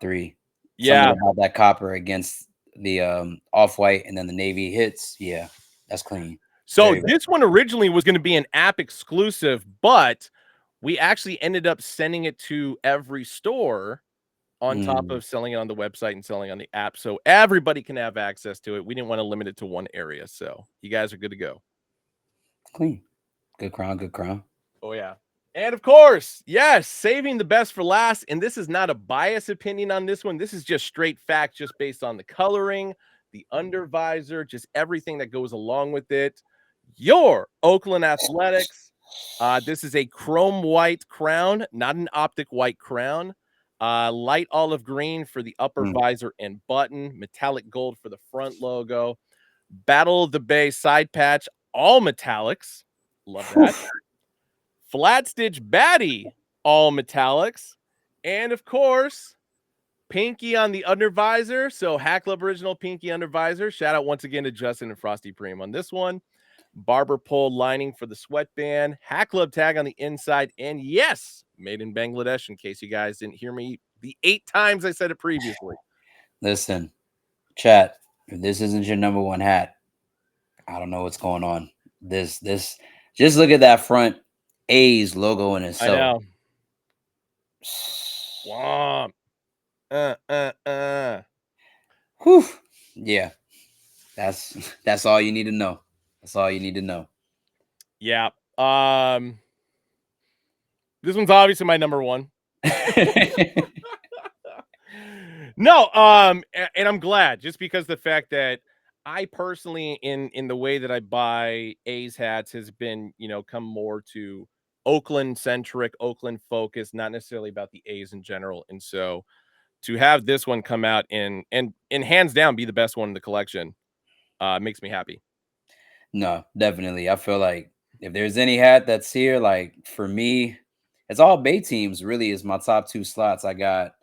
3. Yeah. Something about that copper against the off-white and then the navy hits. Yeah, that's clean. So this one originally was going to be an app exclusive, but we actually ended up sending it to every store on top of selling it on the website and selling on the app. So everybody can have access to it. We didn't want to limit it to one area. So you guys are good to go. Clean. Good crown. Oh, yeah. And of course, yes, saving the best for last. And this is not a biased opinion on this one. This is just straight fact, just based on the coloring, the undervisor, just everything that goes along with it. Your Oakland Athletics. This is a chrome white crown, not an optic white crown. Light olive green for the upper visor and button, metallic gold for the front logo. Battle of the Bay side patch, all metallics. Love that. Flat stitch baddie, all metallics. And of course, pinky on the undervisor. So Hat Club original pinky undervisor. Shout out once again to Justin and Frosty Preem on this one. barber pole lining for the sweatband, Hat Club tag on the inside, and yes, made in Bangladesh, in case you guys didn't hear me the 8 times I said it previously. Listen, chat, if this isn't your number one hat, I don't know what's going on. This just look at that front A's logo in I itself. know. Womp. Whew. Yeah. That's all you need to know. That's all you need to know. Yeah. This one's obviously my number one. No, and I'm glad, just because the fact that I personally, in the way that I buy A's hats, has been, come more to Oakland centric, Oakland focused, not necessarily about the A's in general. And so to have this one come out and hands down be the best one in the collection, makes me happy. No, definitely. I feel like if there's any hat that's here, like for me, it's all Bay teams really is my top 2 slots. I got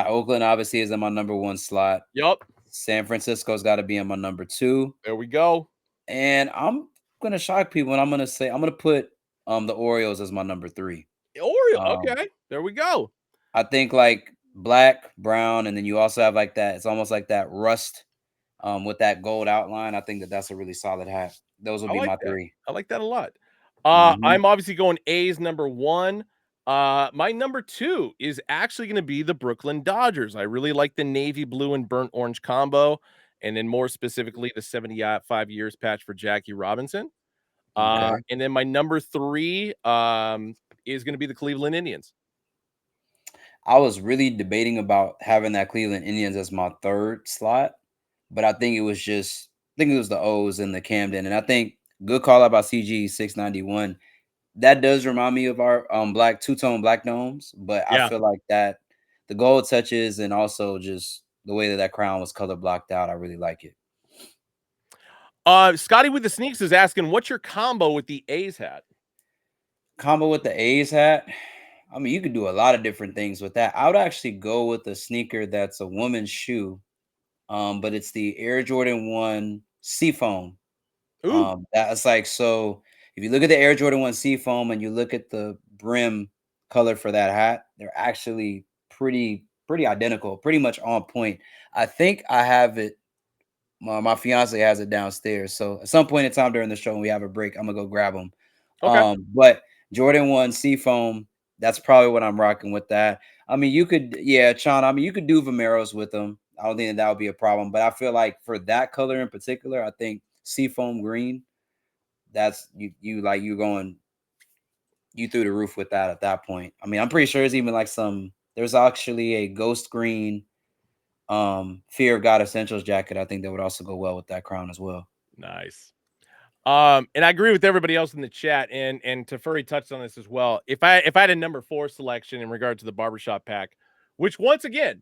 Oakland obviously is in my number 1 slot. Yup. San Francisco's got to be in my number 2. There we go. And I'm gonna shock people and I'm gonna put the Orioles as my number 3. Oreo. Um, Okay. There we go. I think like black, brown, and then you also have like that. It's almost like that rust with that gold outline. I think that's a really solid hat. Those will I be like my that. 3. I like that a lot. Mhm. I'm obviously going A's number 1. My number 2 is actually going to be the Brooklyn Dodgers. I really like the navy blue and burnt orange combo, and then more specifically the 75 years patch for Jackie Robinson. Okay. And then my number 3 is going to be the Cleveland Indians. I was really debating about having that Cleveland Indians as my 3rd slot, but I think it was the O's and the Camden, and I think good call out by CG 691. That does remind me of our black two-tone black domes, but I Yeah. feel like that the gold touches and also just the way that that crown was color blocked out, I really like it. Scotty with the Sneaks is asking, what's your combo with the A's hat? Combo with the A's hat. I mean, you could do a lot of different things with that. I would actually go with a sneaker that's a woman's shoe, but it's the Air Jordan 1 Seafoam. Ooh. That's like, so if you look at the Air Jordan 1 Seafoam and you look at the brim color for that hat, they're actually pretty identical, pretty much on point. I think I have it. My fiance has it downstairs. So at some point in time during the show, when we have a break, I'm gonna go grab them. Okay. But Jordan 1 Seafoam, that's probably what I'm rocking with that. I mean, you could, yeah, Sean. I mean, you could do Vomeros with them. I don't think that would be a problem. But I feel like for that color in particular, I think Seafoam green, that's you like you're going you through the roof with that at that point. I mean, I'm pretty sure there's even like there's actually a ghost green Fear of God Essentials jacket. I think that would also go well with that crown as well. Nice. And I agree with everybody else in the chat, and Tefuri touched on this as well. If I had a number 4 selection in regard to the barbershop pack, which once again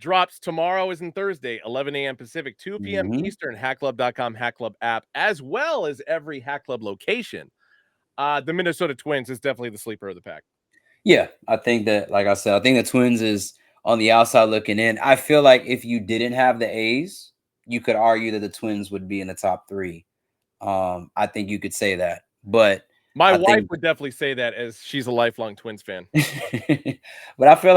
drops tomorrow, is in Thursday, 11 a.m. Pacific, 2 p.m. Mhm. Eastern, hackclub.com, Hack Club app, as well as every Hack Club location. The Minnesota Twins is definitely the sleeper of the pack. Yeah, I think that, like I said, I think the Twins is on the outside looking in. I feel like if you didn't have the A's, you could argue that the Twins would be in the top 3. I think you could say that, but My I wife think would definitely say that, as she's a lifelong Twins fan. but I feel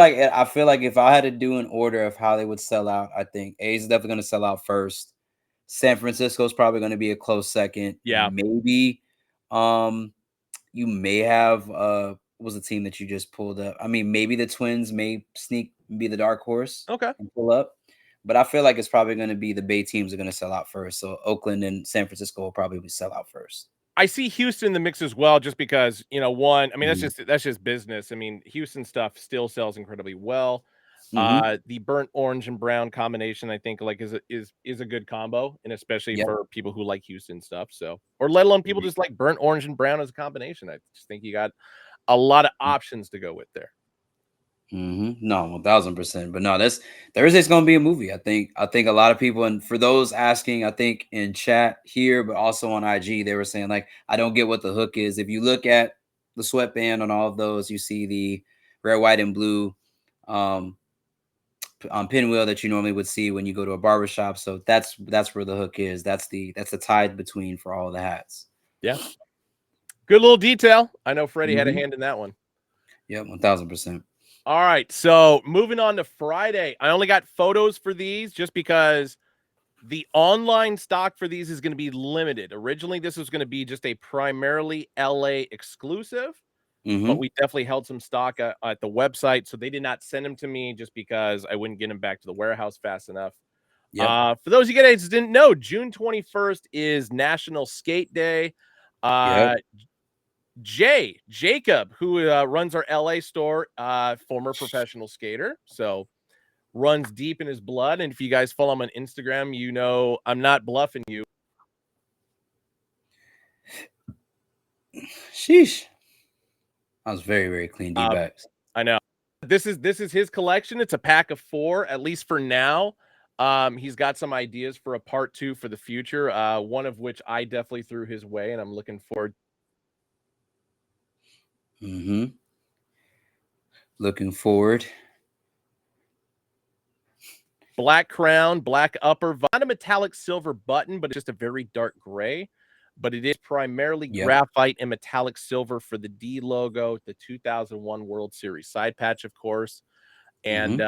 like if I had to do an order of how they would sell out, I think A's is definitely going to sell out first. San Francisco is probably going to be a close second. Yeah. Maybe you may have what was the team that you just pulled up? I mean, maybe the Twins may sneak and be the dark horse Okay. and pull up. But I feel like it's probably going to be the Bay teams are going to sell out first. So Oakland and San Francisco will probably sell out first. I see Houston in the mix as well, just because, one, I mean, Mhm. that's just business. I mean, Houston stuff still sells incredibly well. Mhm. The burnt orange and brown combination, I think, like, is a good combo, and especially Yep. for people who like Houston stuff. So, or let alone people Mhm. just like burnt orange and brown as a combination. I just think you got a lot of options to go with there. No, 1000%. But no, that's Thursday's gonna be a movie. I think a lot of people, and for those asking, I think in chat here, but also on IG, they were saying like, I don't get what the hook is. If you look at the sweatband on all of those, you see the red, white, and blue pinwheel that you normally would see when you go to a barber shop. So that's where the hook is. That's the tie between for all the hats. Yeah. Good little detail. I know Freddie had a Mhm. hand in that one. Yep, 1000%. All right. So moving on to Friday. I only got photos for these just because the online stock for these is going to be limited. Originally, this was going to be just a primarily LA exclusive, but Mhm. we definitely held some stock at the website. So they did not send them to me just because I wouldn't get them back to the warehouse fast enough. Yep. For those of you guys that didn't know, June 21st is National Skate Day. Yep. Jacob, who runs our LA store, former professional skater, so runs deep in his blood. And if you guys follow him on Instagram, you know I'm not bluffing you. Sheesh. That was very, very clean D-backs. I know this is his collection. It's a pack of 4, at least for now. He's got some ideas for a part 2 for the future. One of which I definitely threw his way, and I'm looking forward. Mhm. Looking forward. Black crown, black upper, not a metallic silver button, but it's just a very dark gray. But it is primarily Yep. graphite and metallic silver for the D logo, the 2001 World Series side patch, of course. And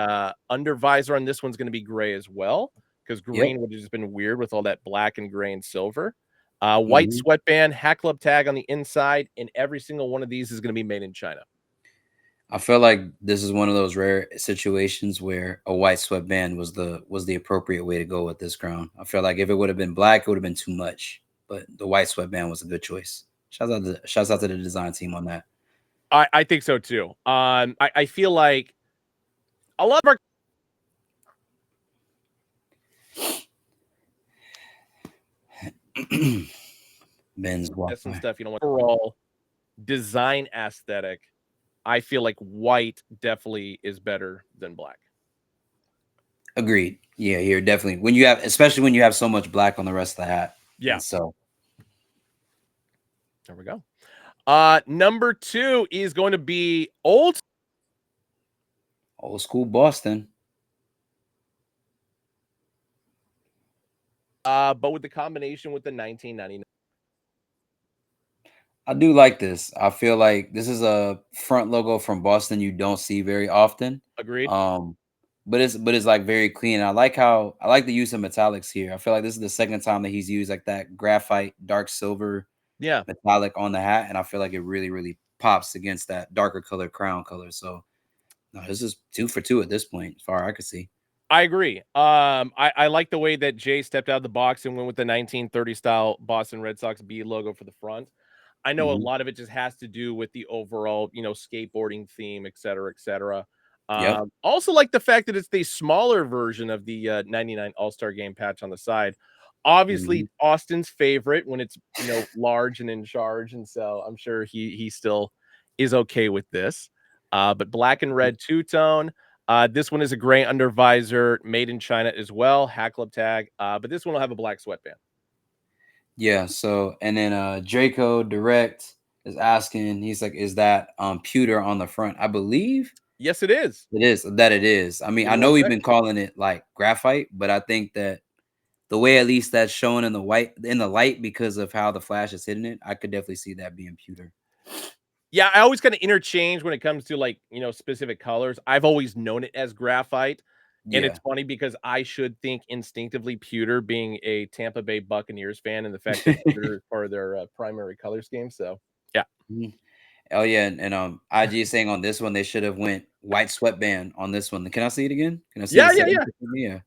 under visor on this one's going to be gray as well, because green would have just been weird with all that black and gray and silver. White sweatband, Hat Club tag on the inside, and every single one of these is going to be made in China. I feel like this is one of those rare situations where a white sweatband was the appropriate way to go with this crown. I feel like if it would have been black, it would have been too much. But the white sweatband was a good choice. Shouts out to the design team on that. I think so too. I feel like a lot of our Ben's some Wi-Fi. stuff, overall design aesthetic, I feel like white definitely is better than black. Agreed. Yeah, you're definitely when you have, especially when you have so much black on the rest of the hat. Yeah. And so there we go. Number 2 is going to be old school Boston. but with the combination with the 1999. I do like this. I feel like this is a front logo from Boston you don't see very often. Agreed. But it's like very clean. I like the use of metallics here. I feel like this is the second time that he's used like that graphite dark silver metallic on the hat, and I feel like it really, really pops against that darker color crown color. So no, this is 2 for 2 at this point, as far as I could see. I agree. I like the way that Jay stepped out of the box and went with the 1930 style Boston Red Sox B logo for the front. I know a lot of it just has to do with the overall, skateboarding theme, et cetera, et cetera. Yep. Also like the fact that it's the smaller version of the 99 All-Star Game patch on the side. Obviously, Austin's favorite when it's, large and in charge. And so I'm sure he still is okay with this. But black and red two-tone. This one is a gray under visor, made in China as well, Hat Club tag. But this one will have a black sweatband. Yeah. So and then Draco Direct is asking, he's like, is that pewter on the front? I believe Yes, it is. it is. I mean, I know we've been calling it like graphite, but I think that the way at least that's shown in the light because of how the flash is hitting it, I could definitely see that being pewter. Yeah, I always kind of interchange when it comes to like, specific colors. I've always known it as graphite. And it's funny because I should think instinctively pewter, being a Tampa Bay Buccaneers fan, and the fact that pewter is part of their primary color scheme. So, yeah. Oh yeah, and IG is saying on this one they should have went white sweatband on this one. Can I see it again? Can I see it? Yeah. Yeah.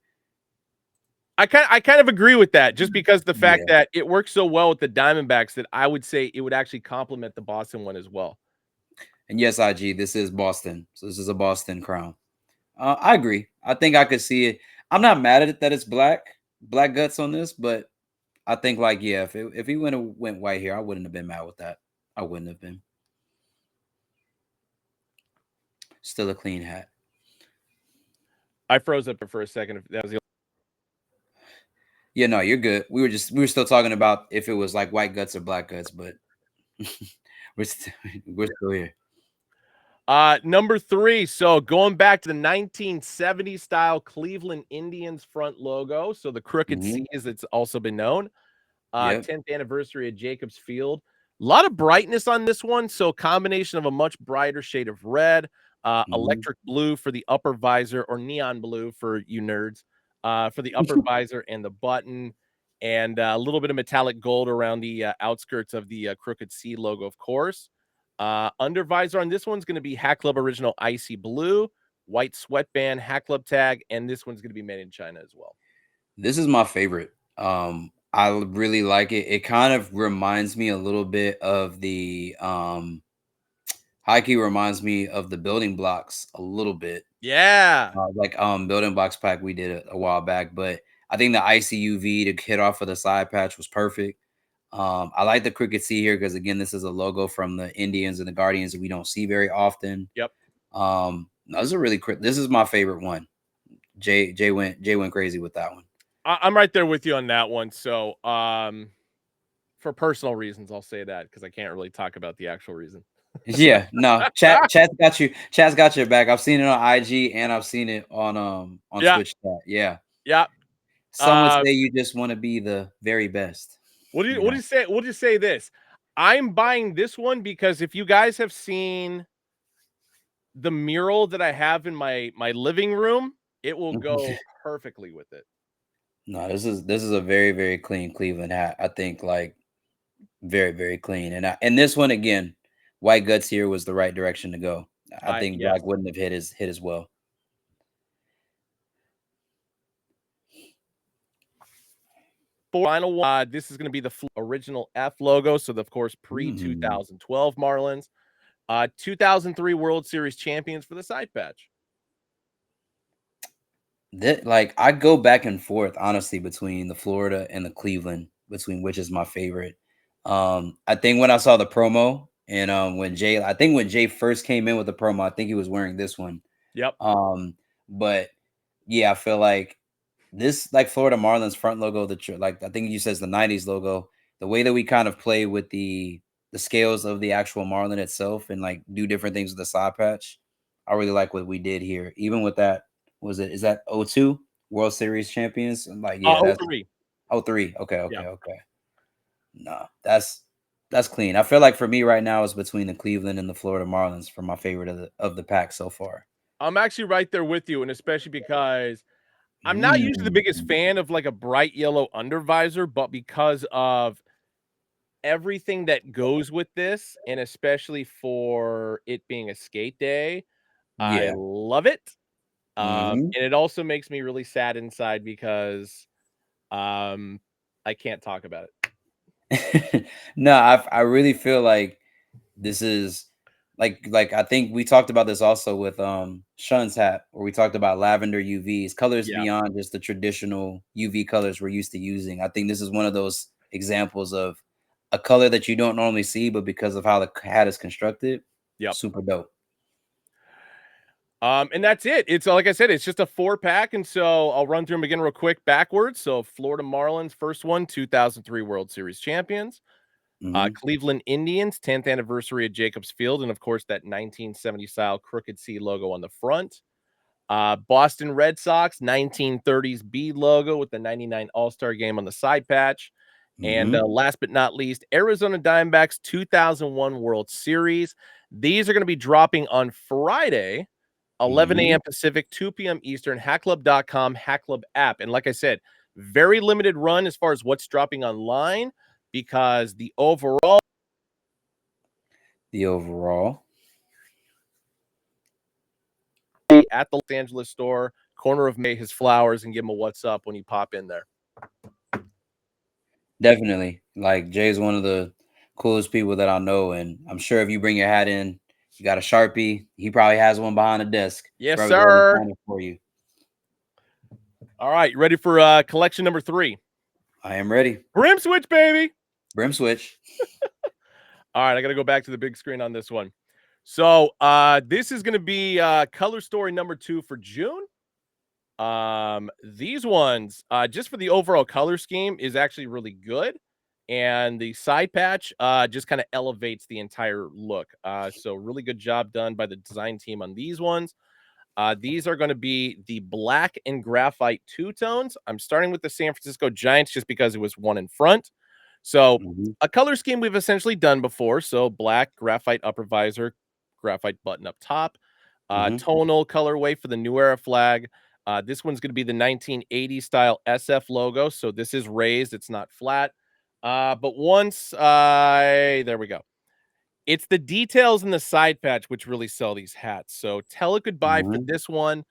I kind of agree with that, just because the fact that it works so well with the Diamondbacks that I would say it would actually complement the Boston one as well. And yes, IG, this is Boston. So this is a Boston crown. I agree. I think I could see it. I'm not mad at it that it's black guts on this, but I think like if he went white here, I wouldn't have been mad with that. I wouldn't have been. Still a clean hat. I froze up for a second. If that was the Yeah, no, you're good. We were still talking about if it was like white guts or black guts, but we're still here. Number 3. So going back to the 1970 style Cleveland Indians front logo. So the crooked C, as it's also been known. Yep. 10th anniversary of Jacobs Field. A lot of brightness on this one. So combination of a much brighter shade of red, electric blue for the upper visor, or neon blue for you nerds, for the upper visor and the button, and a little bit of metallic gold around the outskirts of the crooked C logo, of course. Under visor on this one's going to be Hat Club Original Icy Blue, white sweatband, Hat Club tag, and this one's going to be made in China as well. This is my favorite. I really like it. It kind of reminds me a little bit of the Haiku reminds me of the building blocks a little bit. Yeah. Building blocks pack we did a while back, but I think the ICUV to hit off of the side patch was perfect. I like the Cricket C here because again, this is a logo from the Indians and the Guardians that we don't see very often. Yep. No, this is my favorite one. Jay went crazy with that one. I'm right there with you on that one. So, for personal reasons, I'll say that because I can't really talk about the actual reason. Yeah, no, chat's got you. Chat's got your back. I've seen it on IG and I've seen it on Twitch chat. Yeah. Yeah. Some would say you just want to be the very best. What do you say? We'll just say this. I'm buying this one because if you guys have seen the mural that I have in my living room, it will go perfectly with it. No, this is a very, very clean Cleveland hat. I think like very, very clean. And this one again, white guts here was the right direction to go. I think black wouldn't have hit as well. Final one. This is going to be the original F logo. So, of course, pre-2012 Marlins. 2003 World Series champions for the side patch. That I go back and forth honestly between the Florida and the Cleveland, between which is my favorite. I think when I saw the promo and when Jay first came in with the promo, I think he was wearing this one. Yep. But yeah, I feel like this Florida Marlins front logo I think you says the 90s logo, the way that we kind of play with the scales of the actual Marlin itself and do different things with the side patch. I really like what we did here. Even with that, is that 02 World Series champions? And that's 03. 03. Okay. No, that's clean. I feel like for me right now it's between the Cleveland and the Florida Marlins for my favorite of the pack so far. I'm actually right there with you, and especially because I'm not usually the biggest fan of a bright yellow undervisor, but because of everything that goes with this, and especially for it being a skate day, I love it. And it also makes me really sad inside because I can't talk about it. No, I really feel like this is I think we talked about this also with Shun's hat, where we talked about lavender UVs, colors beyond just the traditional UV colors we're used to using. I think this is one of those examples of a color that you don't normally see, but because of how the hat is constructed, super dope. And that's it. It's like I said, it's just a 4-pack. And so I'll run through them again real quick backwards. So Florida Marlins, first one, 2003 World Series champions. Cleveland Indians, 10th anniversary of Jacobs Field. And of course, that 1970 style crooked C logo on the front. Boston Red Sox, 1930s B logo with the 99 All-Star game on the side patch. And last but not least, Arizona Diamondbacks 2001 World Series. These are going to be dropping on Friday, 11 a.m. Pacific, 2 p.m. Eastern, hackclub.com, Hackclub app. And like I said, very limited run as far as what's dropping online because the overall at the Los Angeles store, corner of May, his flowers, and give him a what's up when you pop in there. Definitely. Jay's one of the coolest people that I know. And I'm sure if you bring your hat in, you got a Sharpie, he probably has one behind the desk. Yes, sir. For you. All right. You ready for collection number 3? I am ready. Brim switch, baby. Brim switch. All right. I got to go back to the big screen on this one. So this is going to be color story number 2 for June. These ones, just for the overall color scheme, is actually really good. and the side patch just kind of elevates the entire look. So really good job done by the design team on these ones. These are going to be the black and graphite two tones. I'm starting with the San Francisco Giants just because it was one in front. So Mhm. a color scheme we've essentially done before. So black, graphite upper visor, graphite button up top, Mhm. tonal colorway for the New Era flag. This one's going to be the 1980 style SF logo. So this is raised, it's not flat. But once there we go. It's the details in the side patch which really sell these hats. So tell it goodbye for Mhm. this one.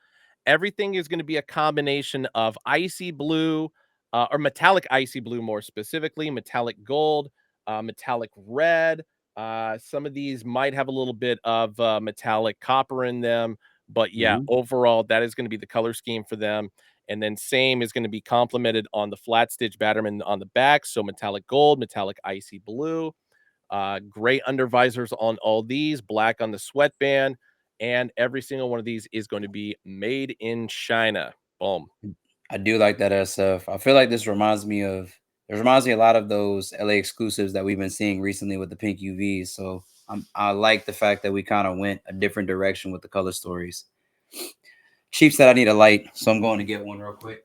Everything is going to be a combination of icy blue, or metallic icy blue, more specifically, metallic gold, metallic red. Some of these might have a little bit of metallic copper in them, but yeah, Mhm. overall, that is going to be the color scheme for them. And then same is going to be complemented on the flat stitch batterman on the back. So metallic gold, metallic icy blue, gray undervisors on all these, black on the sweatband, and every single one of these is going to be made in China. Boom. I do like that SF. I feel like this reminds me of it reminds me a lot of those LA exclusives that we've been seeing recently with the pink UVs. So I like the fact that we kind of went a different direction with the color stories. Chief said I need a light, so I'm going to get one real quick.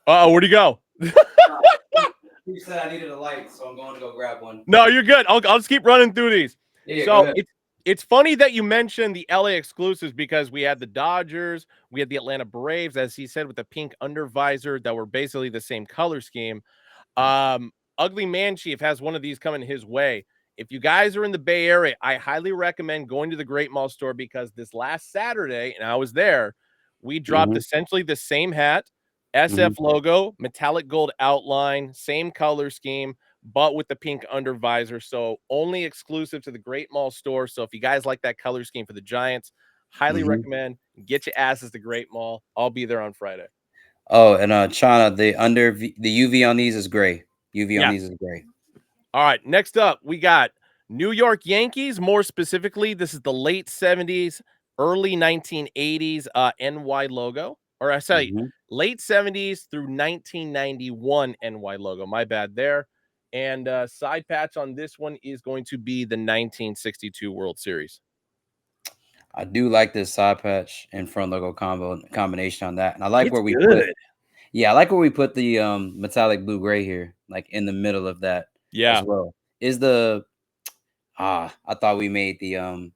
Where'd you go? Chief said I needed a light, so I'm going to go grab one. No, you're good. I'll just keep running through these. Yeah, go So ahead. it's funny that you mentioned the LA exclusives because we had the Dodgers, we had the Atlanta Braves, as he said, with the pink undervisor that were basically the same color scheme. Ugly Man Chief has one of these coming his way. If you guys are in the Bay Area, I highly recommend going to the Great Mall store because this last Saturday, and I was there, we dropped Mhm. essentially the same hat, Mhm. SF logo, metallic gold outline, same color scheme, but with the pink undervisor. So only exclusive to the Great Mall store. So if you guys like that color scheme for the Giants, highly Mhm. recommend get your asses to Great Mall. I'll be there on Friday. Oh, and China, the UV on these is gray. UV on Yeah. these is gray. All right, next up, we got New York Yankees. More specifically, this is the late 70s, early 1980s NY logo. Or I say Mhm. late 70s through 1991 NY logo. My bad there. And side patch on this one is going to be the 1962 World Series. I do like this side patch and front logo combination on that, and I like It's where we put. good. Yeah, I like where we put the metallic blue gray here, like in the middle of that as Yeah. well. Is the I thought we made the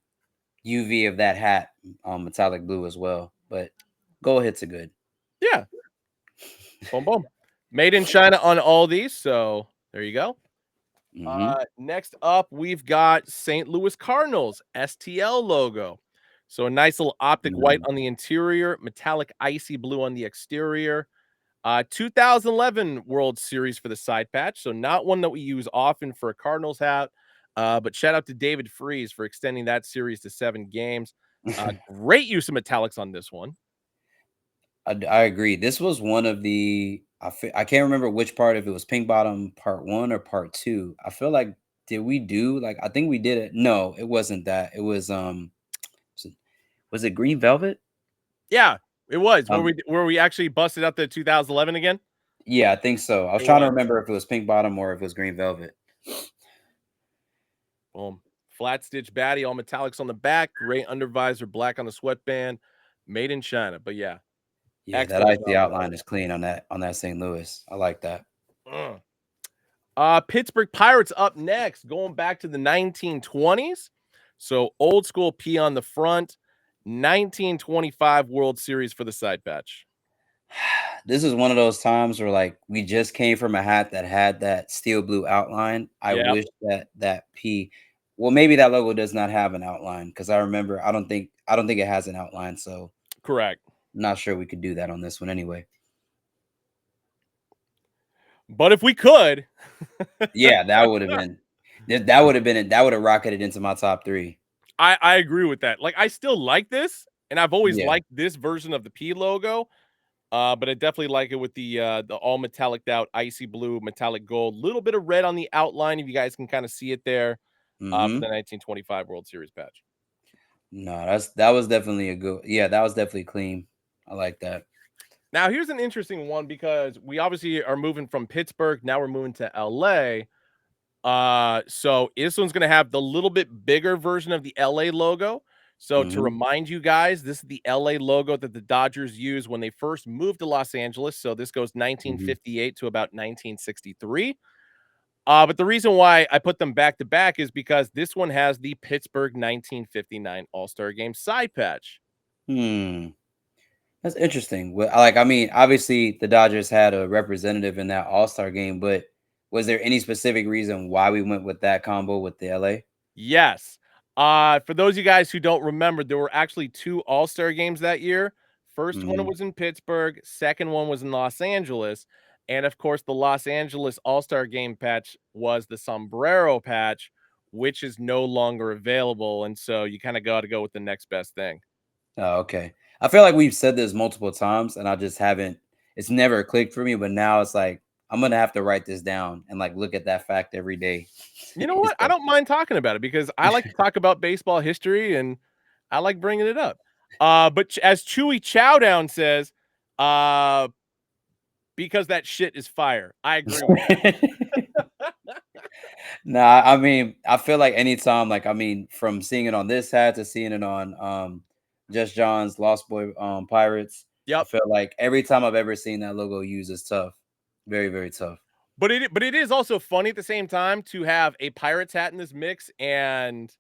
UV of that hat metallic blue as well, but go hits are good. Yeah. Boom, boom. Made in China on all these. So there you go. Hmm. Next up, we've got St. Louis Cardinals STL logo. So a nice little optic white on the interior, metallic icy blue on the exterior. 2011 World Series for the side patch. So not one that we use often for a Cardinals hat. But shout out to David Freese for extending that series to 7 games. Great use of metallics on this one. I agree. This was one of the I can't remember which part, if it was Pink Bottom part one or part two. I feel like did we do like I think we did it. No, it wasn't that. It was was it, was it Green Velvet? Yeah, it was Um where we actually busted out the 2011 again. yeah, I think so. I was It trying to was. remember if it was Pink Bottom or if it was Green Velvet. Boom. Flat stitch baddie, all metallics on the back, gray undervisor, black on the sweatband, made in China. But yeah, Yeah, that excellent icy job there. outline is clean on that St. Louis. I like that. Mm. Pittsburgh Pirates up next, going back to the 1920s. So old school P on the front, 1925 World Series for the side patch. This is one of those times where like we just came from a hat that had that steel blue outline. I Yeah, wish that P well maybe that logo does not have an outline because I remember I don't think it has an outline, so correct. I'm not sure we could do that on this one anyway. But if we could, Yeah, that would have been that would have been it. That would have rocketed into my top three. I agree with that. Like I still like this, and I've always Yeah. liked this version of the P logo. But I definitely like it with the all metallic out, icy blue, metallic gold, little bit of red on the outline. If you guys can kind of see it there, for Mm-hmm. the 1925 World Series patch. No, that was definitely a good. Yeah, that was definitely clean. I like that. Now, here's an interesting one because we obviously are moving from Pittsburgh. Now we're moving to LA. So this one's going to have the little bit bigger version of the LA logo. So to Mhm. remind you guys, this is the LA logo that the Dodgers used when they first moved to Los Angeles. So this goes Mhm. 1958 to about 1963. But the reason why I put them back to back is because this one has the Pittsburgh 1959 All-Star Game side patch. Hmm. That's interesting. Well, like, I mean, obviously the Dodgers had a representative in that All-Star game, but was there any specific reason why we went with that combo with the LA? Yes. For those of you guys who don't remember, there were actually 2 All-Star games that year. First one Mhm. was in Pittsburgh, second one was in Los Angeles, and of course, the Los Angeles All-Star game patch was the sombrero patch, which is no longer available, and so you kinda gotta go with the next best thing. Oh, okay. I feel like we've said this multiple times and I just haven't it's never clicked for me, but now it's like I'm gonna have to write this down and like look at that fact every day. You know what? I don't mind talking about it because I like to talk about baseball history, and I like bringing it up. But as Chewy Chowdown says, uh because that shit is fire. I agree with that. Nah, I mean, I feel like anytime, like, I mean, from seeing it on this hat to seeing it on Just John's Lost Boy Pirates, I Yep. feel like every time I've ever seen that logo used is tough. Very, very tough. But it is also funny at the same time to have a Pirates hat in this mix, and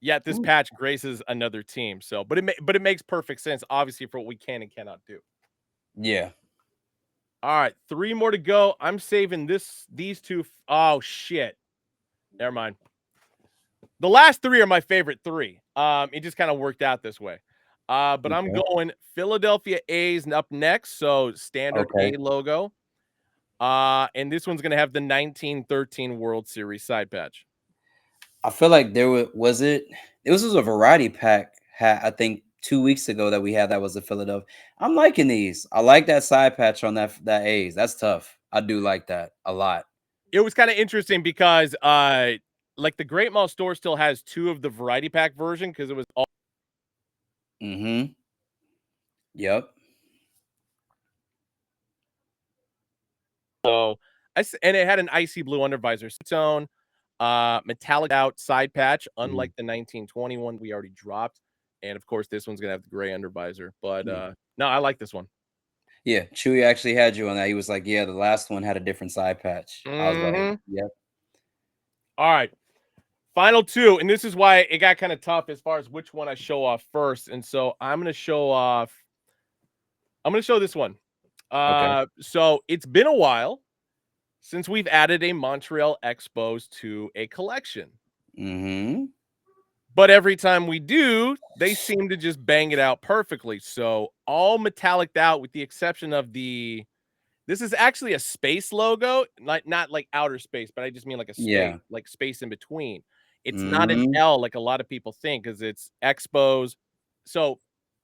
yet this Ooh, patch graces another team. So, but it makes perfect sense, obviously, for what we can and cannot do. yeah. All right, 3 more to go. I'm saving these 2. Oh shit. Never mind. The last 3 are my favorite 3. It just kind of worked out this way. But I'm Okay. going Philadelphia A's up next, so standard Okay. A logo. And this one's gonna have the 1913 World Series side patch. I feel like was it this was a variety pack hat, I think 2 weeks ago that we had that was a Philadelphia. I'm liking these. I like that side patch on that A's. That's tough. I do like that a lot. It was kind of interesting because like the Great Mall store still has 2 of the variety pack version because it was Mm-hmm. Yep. also and it had an icy blue undervisor tone, metallic out side patch, Mhm. unlike the 1921 we already dropped. And of course, this one's gonna have the gray undervisor. But Yeah. no, I like this one. Yeah, Chewy actually had you on that. He was like, "Yeah, the last one had a different side patch." I was like, Mhm. "Yep, All right. Final 2, and this is why it got kind of tough as far as which one I show off first. And so I'm gonna show this one. okay." So it's been a while since we've added a Montreal Expos to a collection. Mhm. But every time we do, they seem to just bang it out perfectly. So all metalliced out with the exception of this is actually a space logo, not like outer space, but I just mean like a space, Yeah. like space in between. It's not an Mhm. L like a lot of people think because it's Expos. So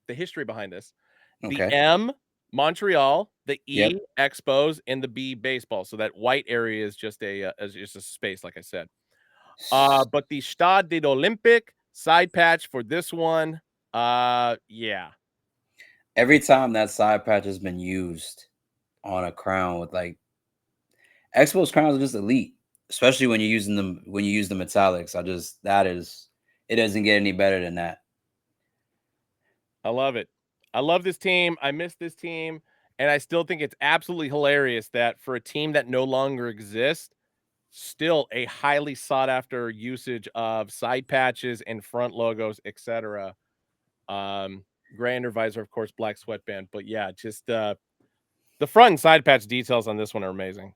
the history behind this: the Okay. M Montreal, the E Yep. Expos, and the B baseball. So that white area is just a space, like I said. But the Stade de l'Olympique side patch for this one, yeah. Every time that side patch has been used on a crown with like Expos crowns are just elite, especially when you're using them when you use the metallics. I just that is it doesn't get any better than that. I love it. I love this team. I miss this team. And I still think it's absolutely hilarious that for a team that no longer exists, still a highly sought after usage of side patches and front logos, etc. Um, Gray undervisor, of course, black sweatband. But yeah, just the front and side patch details on this one are amazing.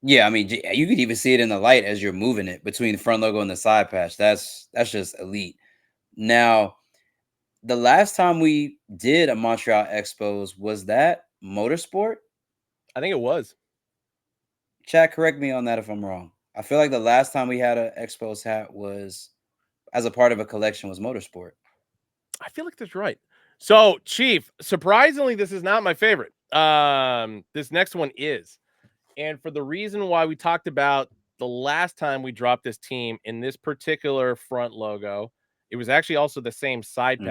Yeah, I mean, you could even see it in the light as you're moving it between the front logo and the side patch. That's just elite. Now, the last time we did a Montreal Expos was that Motorsport? I think it was. Chat, correct me on that if I'm wrong. I feel like the last time we had a Expos hat was as a part of a collection was Motorsport. I feel like that's right. So, Chief, surprisingly, this is not my favorite. This next one is. And for the reason why we talked about the last time we dropped this team in this particular front logo, it was actually also the same side Mhm.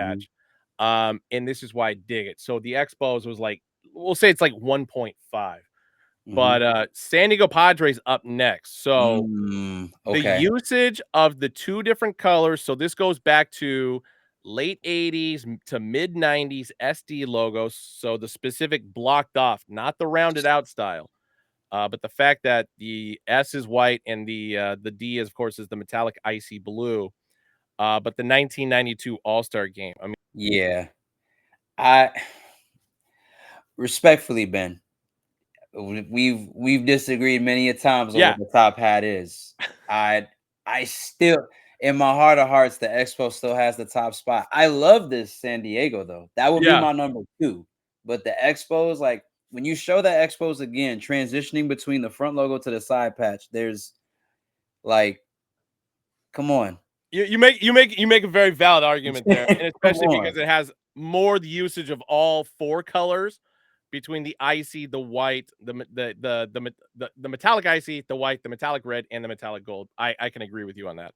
patch. And this is why I dig it. So the Expos was like we'll say it's like 1.5. Mhm. But San Diego Padres up next. So the Okay. usage of the two different colors. So this goes back to late 80s to mid 90s SD logos. So the specific blocked off, not the rounded out style. But the fact that the S is white and the D is, of course, is the metallic icy blue. But the 1992 All-Star game. I mean, Yeah. I respectfully, Ben, we've disagreed many a times on yeah, what the top hat is. I I still, in my heart of hearts, the Expo still has the top spot. I love this San Diego though. That would be yeah. my number two. But the Expos, like when you show the Expos again, transitioning between the front logo to the side patch, there's like, come on, You make a very valid argument there, and come especially on. because it has more the usage of all four colors between the icy, the white, the metallic icy, the white, the metallic red, and the metallic gold. I can agree with you on that.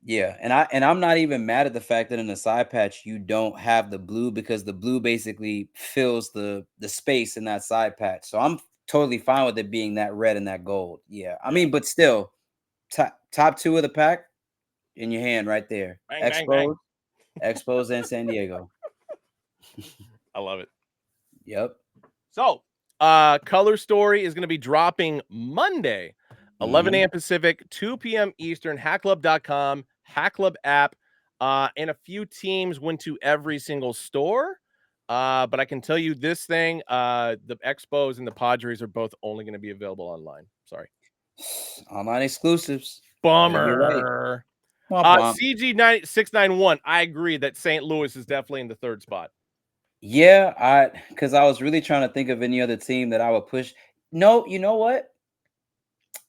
Yeah, and I'm not even mad at the fact that in the side patch you don't have the blue because the blue basically fills the space in that side patch. So I'm totally fine with it being that red and that gold. Yeah. I Yeah. mean, but still, top two of the pack in your hand right there. Bang, bang, bang. Expos and San Diego. I love it. Yep. So, Color Story is going to be dropping Monday, 11 Hmm. a.m. Pacific, 2 p.m. Eastern, hackclub.com, Hack Club app, and a few teams went to every single store. But I can tell you this thing, the Expos and the Padres are both only going to be available online. Sorry. Online exclusives. You're right. Bummer. Womp womp. CG691, I agree that St. Louis is definitely in the third spot. Yeah, because I was really trying to think of any other team that I would push. No, you know what?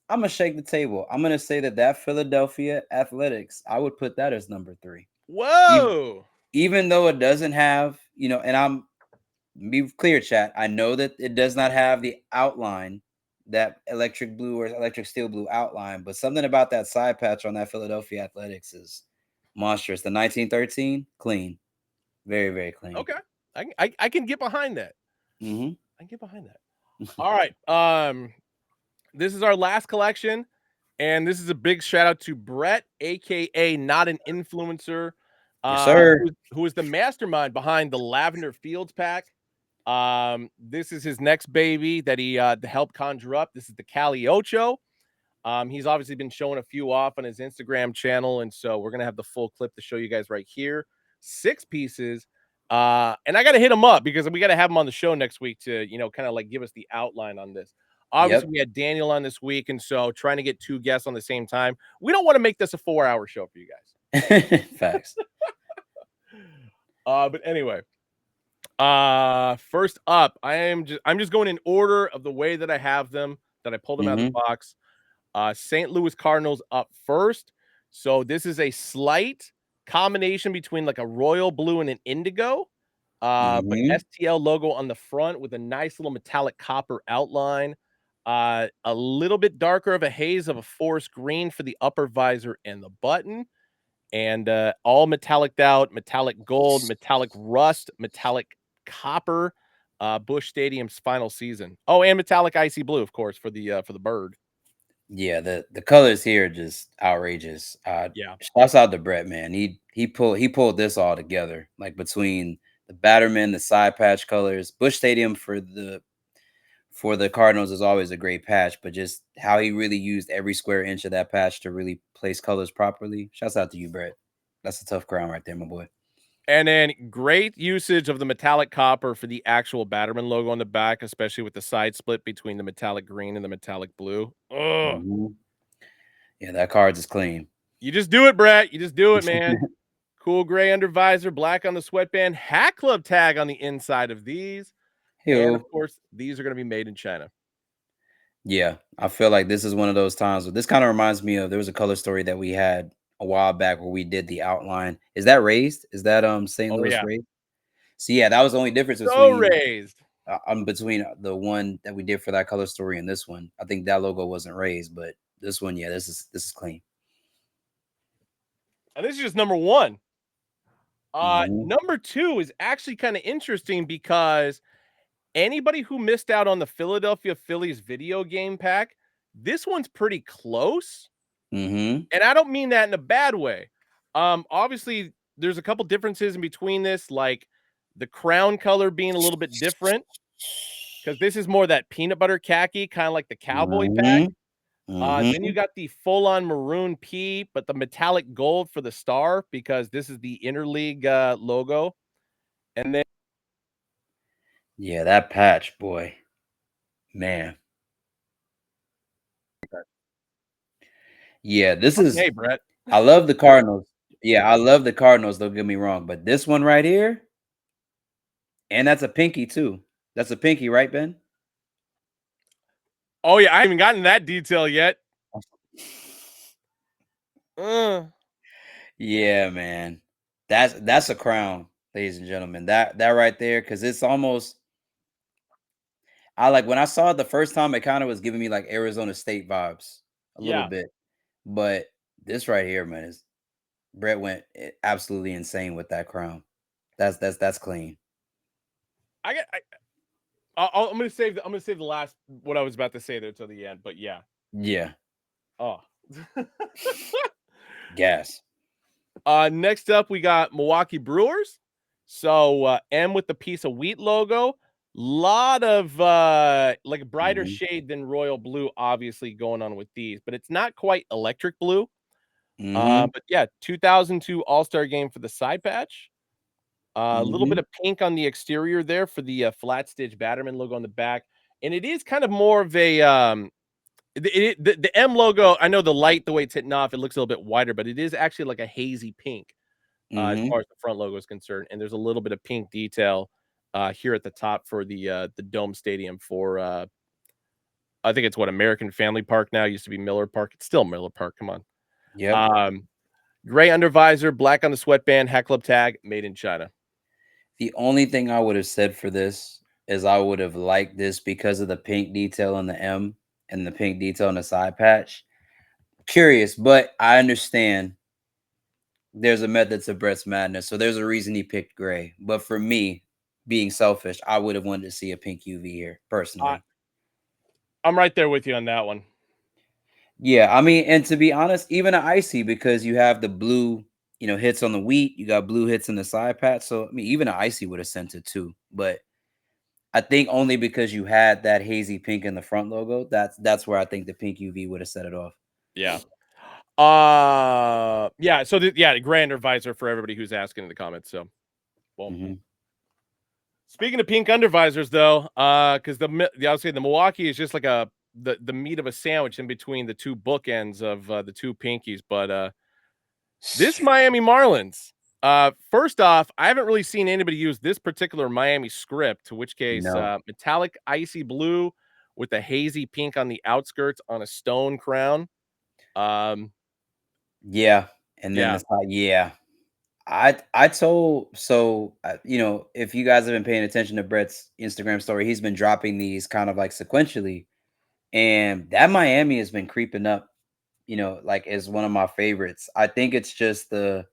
I'm gonna shake the table. I'm gonna say that Philadelphia Athletics, I would put that as number three. Even, Whoa. even though it doesn't have, and be clear, chat. I know that it does not have the outline, that electric blue or electric steel blue outline, but something about that side patch on that Philadelphia Athletics is monstrous. The 1913, clean, very, very clean. Okay. I can get behind that. Hmm. I can get behind that. All right. This is our last collection, and this is a big shout out to Brett, aka Not an Influencer, Yes, sir. who is the mastermind behind the Lavender Fields pack. This is his next baby that he helped conjure up. This is the Cali Ocho. He's obviously been showing a few off on his Instagram channel, and so we're gonna have the full clip to show you guys right here. 6 pieces. And I gotta hit him up because we gotta have him on the show next week to kind of like give us the outline on this. Obviously, Yep. we had Daniel on this week, and so trying to get 2 guests on the same time. We don't want to make this a 4-hour show for you guys. Facts. But anyway, first up, I'm just going in order of the way that I have them, that I pulled them out of the Hmm. box. St. Louis Cardinals up first. So this is a slight combination between like a royal blue and an indigo. But Hmm. STL logo on the front with a nice little metallic copper outline. A little bit darker of a haze of a forest green for the upper visor and the button. And all metalliced out, metallic gold, metallic rust, metallic copper. Busch Stadium's final season. Oh, and metallic icy blue, of course, for the bird. Yeah, the colors here are just outrageous. Yeah. Shouts out to Brett, man. He pulled this all together, like between the Batterman, the side patch colors. Busch Stadium for the Cardinals is always a great patch, but just how he really used every square inch of that patch to really place colors properly. Shouts out to you, Brett. That's a tough crown right there, my boy. And then great usage of the metallic copper for the actual Batterman logo on the back, especially with the side split between the metallic green and the metallic blue. Oh, Mhm. Yeah, that card's is clean. you just do it, Brett. You just do it, man. Cool gray under visor, black on the sweatband, Hack Club tag on the inside of these. And of Heyo. course, these are going to be made in China. Yeah, I feel like this is one of those times where this kind of reminds me of, there was a color story that we had a while back where we did the outline. Is that raised? Is that St. Oh, Louis yeah. raised? So yeah, that was the only difference So between raised. the one that we did for that color story and this one. I think that logo wasn't raised, but this one, yeah, this is clean. And this is just number one. Mhm. Number two is actually kind of interesting because anybody who missed out on the Philadelphia Phillies video game pack, this one's pretty close. Mm-hmm. And I don't mean that in a bad way. Obviously, there's a couple differences in between this, like the crown color being a little bit different, because this is more that peanut butter khaki, kind of like the cowboy pack. Then you got the full-on maroon P, but the metallic gold for the star, because this is the interleague logo. And then Yeah, that patch, boy. Man. Yeah, this is hey, Brett. I love the Cardinals. Yeah, I love the Cardinals, don't get me wrong, but this one right here, and that's a pinky too. That's a pinky, right, Ben? Oh yeah, I haven't gotten that detail yet. Uh, Yeah, man. That's a crown, ladies and gentlemen. That right there, because it's almost I like when I saw it the first time, it kind of was giving me like Arizona State vibes a little yeah, bit. But this right here, man, is Brett went absolutely insane with that crown. That's clean. I got. I'm gonna save the last what I was about to say there till the end. But yeah. Yeah. Oh. Gas. Next up we got Milwaukee Brewers. So M with the piece of wheat logo. Lot of like a brighter Mhm. shade than royal blue, obviously going on with these, but it's not quite electric blue. Mhm. But yeah, 2002 All-Star game for the side patch. A little bit Mhm. of pink on the exterior there for the flat stitch Batterman logo on the back, and it is kind of more of a the M logo. I know the light, the way it's hitting off, it looks a little bit whiter, but it is actually like a hazy pink as Mhm. far as the front logo is concerned. And there's a little bit of pink detail here at the top for the Dome Stadium for I think it's what American Family Park now. It used to be Miller Park. It's still Miller Park. Come on. Yep. Gray undervisor, black on the sweatband, hat club tag, made in China. The only thing I would have said for this is I would have liked this because of the pink detail on the M and the pink detail on the side patch. Curious, but I understand there's a method to Brett's madness. So there's a reason he picked gray. But for me, being selfish, I would have wanted to see a pink UV here I, personally. I'm right there with you on that one. Yeah, I mean, and to be honest, even an icy because you have the blue, hits on the wheat, you got blue hits in the side patch. So I mean, even an icy would have sent it too. But I think only because you had that hazy pink in the front logo, that's where I think the pink UV would have set it off. Yeah. Yeah. So the gray undervisor for everybody who's asking in the comments. So, well, Mhm. speaking of pink undervisors, though, because I was saying the Milwaukee is just like the meat of a sandwich in between the two bookends of the two pinkies. But this Miami Marlins, first off, I haven't really seen anybody use this particular Miami script. To which case, No. metallic icy blue with a hazy pink on the outskirts on a stone crown. Yeah. And then Yeah, the side, yeah. I told if you guys have been paying attention to Brett's Instagram story, he's been dropping these kind of like sequentially, and that Miami has been creeping up, like is one of my favorites. I think it's just the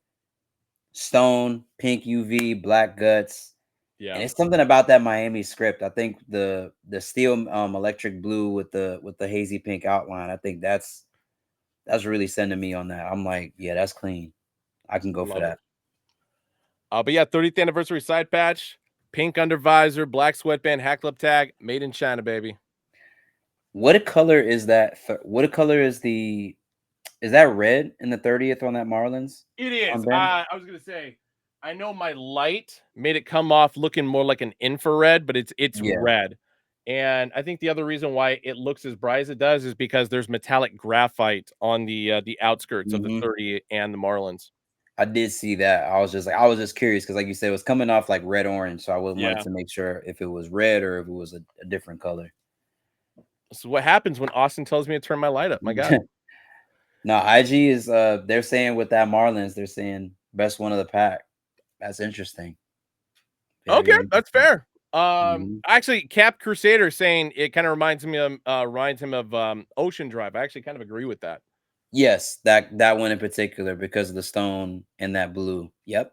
stone, pink UV, black guts, and yeah, it's something about that Miami script. I think the steel electric blue with the hazy pink outline. I think that's really sending me on that. I'm like, yeah, that's clean. I can go for love it. that. But yeah, 30th anniversary side patch, pink undervisor, black sweatband, hat club tag, made in China, baby. What a color is that? What a color is that red in the 30th on that Marlins It on is. Ben? I was gonna say, I know my light made it come off looking more like an infrared, but it's Yeah. red. And I think the other reason why it looks as bright as it does is because there's metallic graphite on the outskirts of the Mhm. 30 and the Marlins. I did see that. I was just curious because, like you said, it was coming off like red orange, so I wanted Yeah. to make sure if it was red or if it was a different color. So what happens when Austin tells me to turn my light up? My God. No, IG is they're saying with that Marlins, they're saying best one of the pack. That's interesting. Very Okay, that's interesting. fair. Mhm. Actually, Cap Crusader saying it kind of reminds him of Ocean Drive. I actually kind of agree with that. Yes, that one in particular because of the stone and that blue. Yep.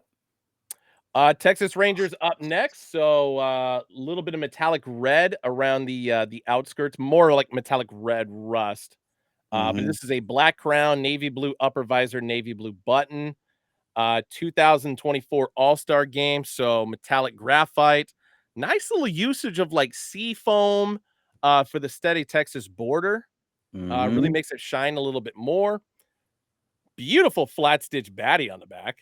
Texas Rangers up next. So a little bit of metallic red around the outskirts, more like metallic red rust. But Mm-hmm. this is a black crown, navy blue upper visor, navy blue button. 2024 All-Star game, so metallic graphite. Nice little usage of like sea foam for the steady Texas border. Really Mm-hmm. makes it shine a little bit more. Beautiful flat stitch baddie on the back.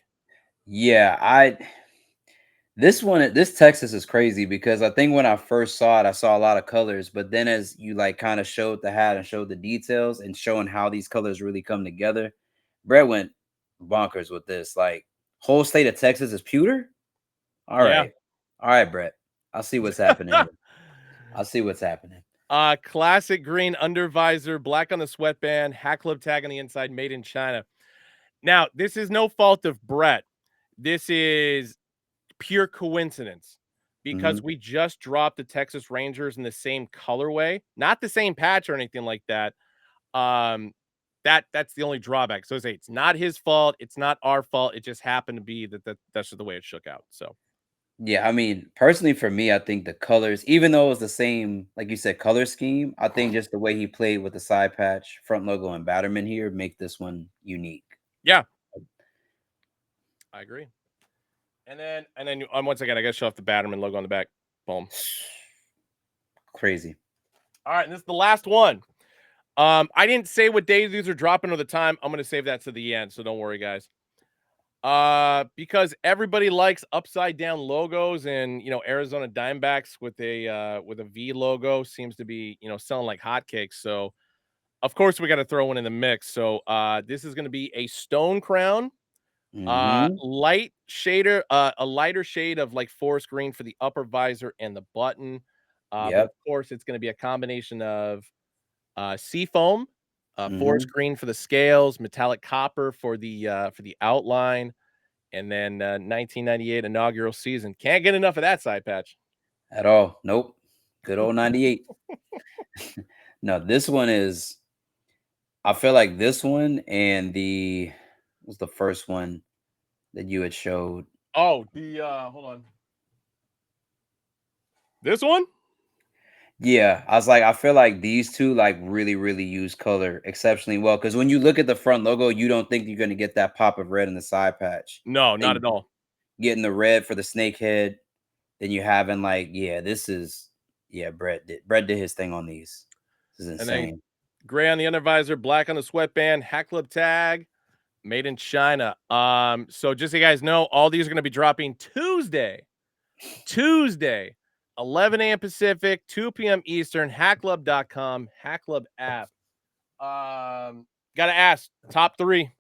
Yeah, this Texas is crazy because I think when I first saw it, I saw a lot of colors, but then as you like kind of showed the hat and showed the details and showing how these colors really come together, Brett went bonkers with this. Like whole state of Texas is pewter. All Yeah. right, all right, Brett. I'll see what's happening here. I'll see what's happening. Classic green under visor, black on the sweatband, Hat Club tag on the inside, made in China. Now, this is no fault of Brett. This is pure coincidence Hmm. because we just dropped the Texas Rangers in the same colorway, not the same patch or anything like that. Um, that's the only drawback. So I say it's not his fault, it's not our fault. It just happened to be that's just the way it shook out. So Yeah, I mean, personally for me, I think the colors, even though it was the same, like you said, color scheme, I think just the way he played with the side patch, front logo, and Batterman here make this one unique. yeah, I agree. And then once again, I gotta show off the Batterman logo on the back. Boom. Crazy. All right, and this is the last one. I didn't say what day these are dropping or the time. I'm gonna save that to the end, so don't worry, guys. Because everybody likes upside down logos, and Arizona Diamondbacks with a V logo seems to be selling like hotcakes. So of course we got to throw one in the mix. So this is gonna be a stone crown, Hmm. light shader, a lighter shade of like forest green for the upper visor and the button. But of Yep. course it's gonna be a combination of seafoam, forest Hmm. green for the scales, metallic copper for the outline, and then 1998 inaugural season. Can't get enough of that side patch. At all. Nope. Good old 98. No, this one is, I feel like this one and was the first one that you had showed. Oh, the hold on. This one? Yeah, I was like, I feel like these two like really, really use color exceptionally well. Because when you look at the front logo, you don't think you're gonna get that pop of red in the side patch. No, not Then at all. getting the red for the snake head, then you having like, yeah, this is yeah, Brett did his thing on these. This is And then insane. gray on the under visor, black on the sweatband, Hat Club tag, made in China. So just so you guys know, all these are gonna be dropping Tuesday, 11 a.m. Pacific, 2 p.m. Eastern, hackclub.com, Hack Club app. Gotta ask, top three.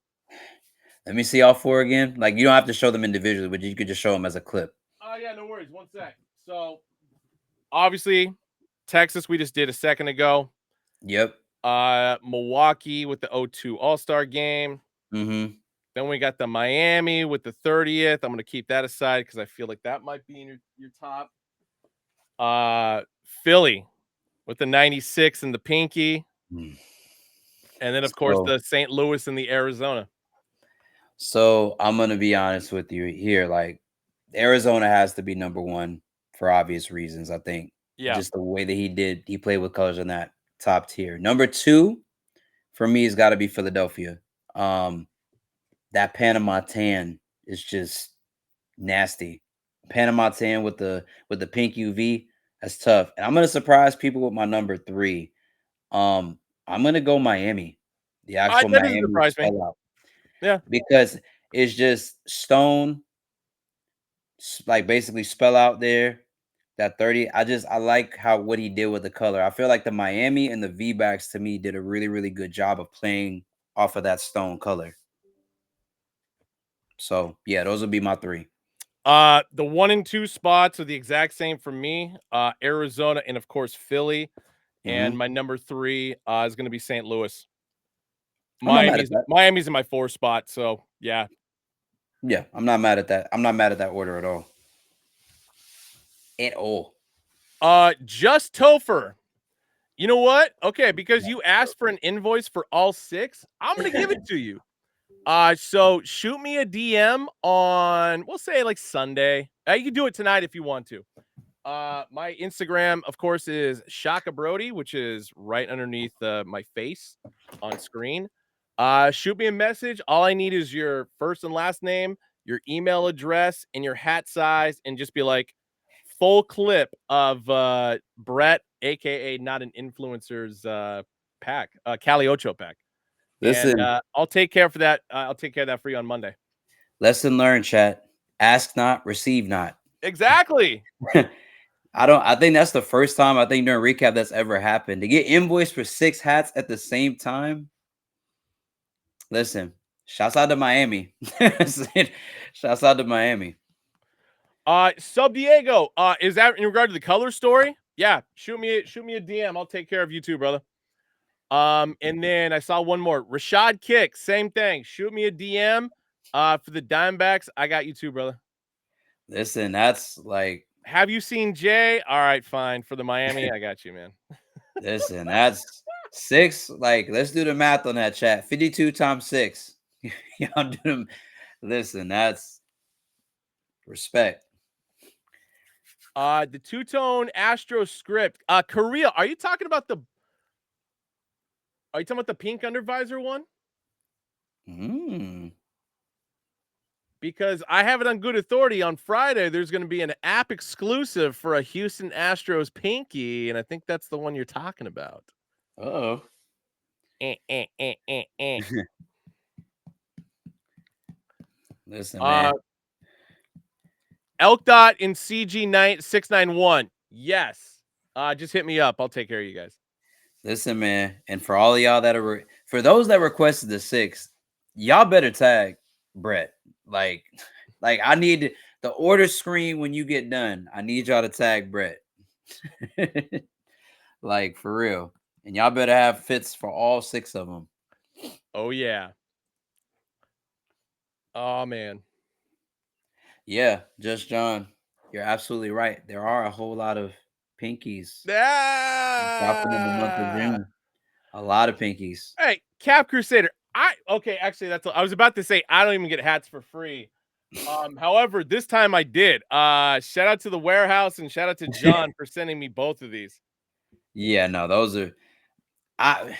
Let me see all four again. Like you don't have to show them individually, but you could just show them as a clip. Oh, yeah, no worries. One sec. So, obviously, Texas, we just did a second ago. Yep. Milwaukee with the O2 All-Star game. Mm-hmm. Then we got the Miami with the 30th. I'm going to keep that aside because I feel like that might be in your top. Philly with the 96 and the pinky. And then, of course, So the St. Louis and the Arizona. so I'm gonna be honest with you here. Like Arizona has to be number one for obvious reasons. I think Yeah. just the way that he played with colors in that top tier. Number two for me has got to be Philadelphia. Um, that Panama tan is just nasty. Panama tan with the pink UV, that's tough. And I'm gonna surprise people with my number three. Um, I'm gonna go Miami, the actual That doesn't Miami surprise me. spell out Yeah. because it's just stone, like basically spell out there. That 30, I like how what he did with the color. I feel like the Miami and the V backs to me did a really, really good job of playing off of that stone color. So yeah, those would be my three. The 1 and 2 spots are the exact same for me. Arizona and of course Philly. And Hmm. my number 3 is going to be St. Louis. I'm not mad at Miami's that. Miami's in my 4 spot, so yeah. Yeah, I'm not mad at that. I'm not mad at that order at all. At all. Just Topher. You know what? Okay, because you asked for an invoice for all 6, I'm going to give it to you. So shoot me a DM on, we'll say like Sunday. You can do it tonight if you want to. My Instagram, of course, is Shaka Brody, which is right underneath my face on screen. Shoot me a message. All I need is your first and last name, your email address, and your hat size, and just be like full clip of Brett, aka not an influencer's pack, Cali Ocho pack. And Listen, I'll take care for that. I'll take care of that for you on Monday. lesson learned, chat. Ask not, receive not. Exactly. I think that's the first time I think during recap that's ever happened. To get invoiced for 6 hats at the same time. Listen, shouts out to Miami. Shouts out to Miami. Sub Diego, is that in regard to the color story? Yeah, shoot me a DM. I'll take care of you too, brother. And then I saw one more. Rashad Kick, same thing. Shoot me a DM. For the Diamondbacks, I got you too, brother. Listen, that's like, Have you seen Jay? All right, fine. For the Miami, I got you, man. listen, that's 6. Like, let's do the math on that, chat. 52 times 6. Y'all do them. Listen, that's respect. The two-tone Astro script. Korea, are you talking about the pink undervisor one? Because I have it on good authority on Friday. There's going to be an app exclusive for a Houston Astros pinky, and I think that's the one you're talking about. Uh-oh. Listen, man. Elk Dot in CG691. Yes. Just hit me up. I'll take care of you guys. Listen, man. And for all of y'all that are for those that requested the 6, y'all better tag Brett. Like I need the order screen when you get done. I need y'all to tag Brett. Like, for real. And y'all better have fits for all 6 of them. Oh, yeah. Oh, man. Yeah, Just John. You're absolutely right. There are a whole lot of pinkies dropping in the month of June. A lot of pinkies. Hey, Cap Crusader. Actually, I was about to say I don't even get hats for free. However, this time I did. Shout out to the warehouse and shout out to John for sending me both of these. Yeah, no, those are I'm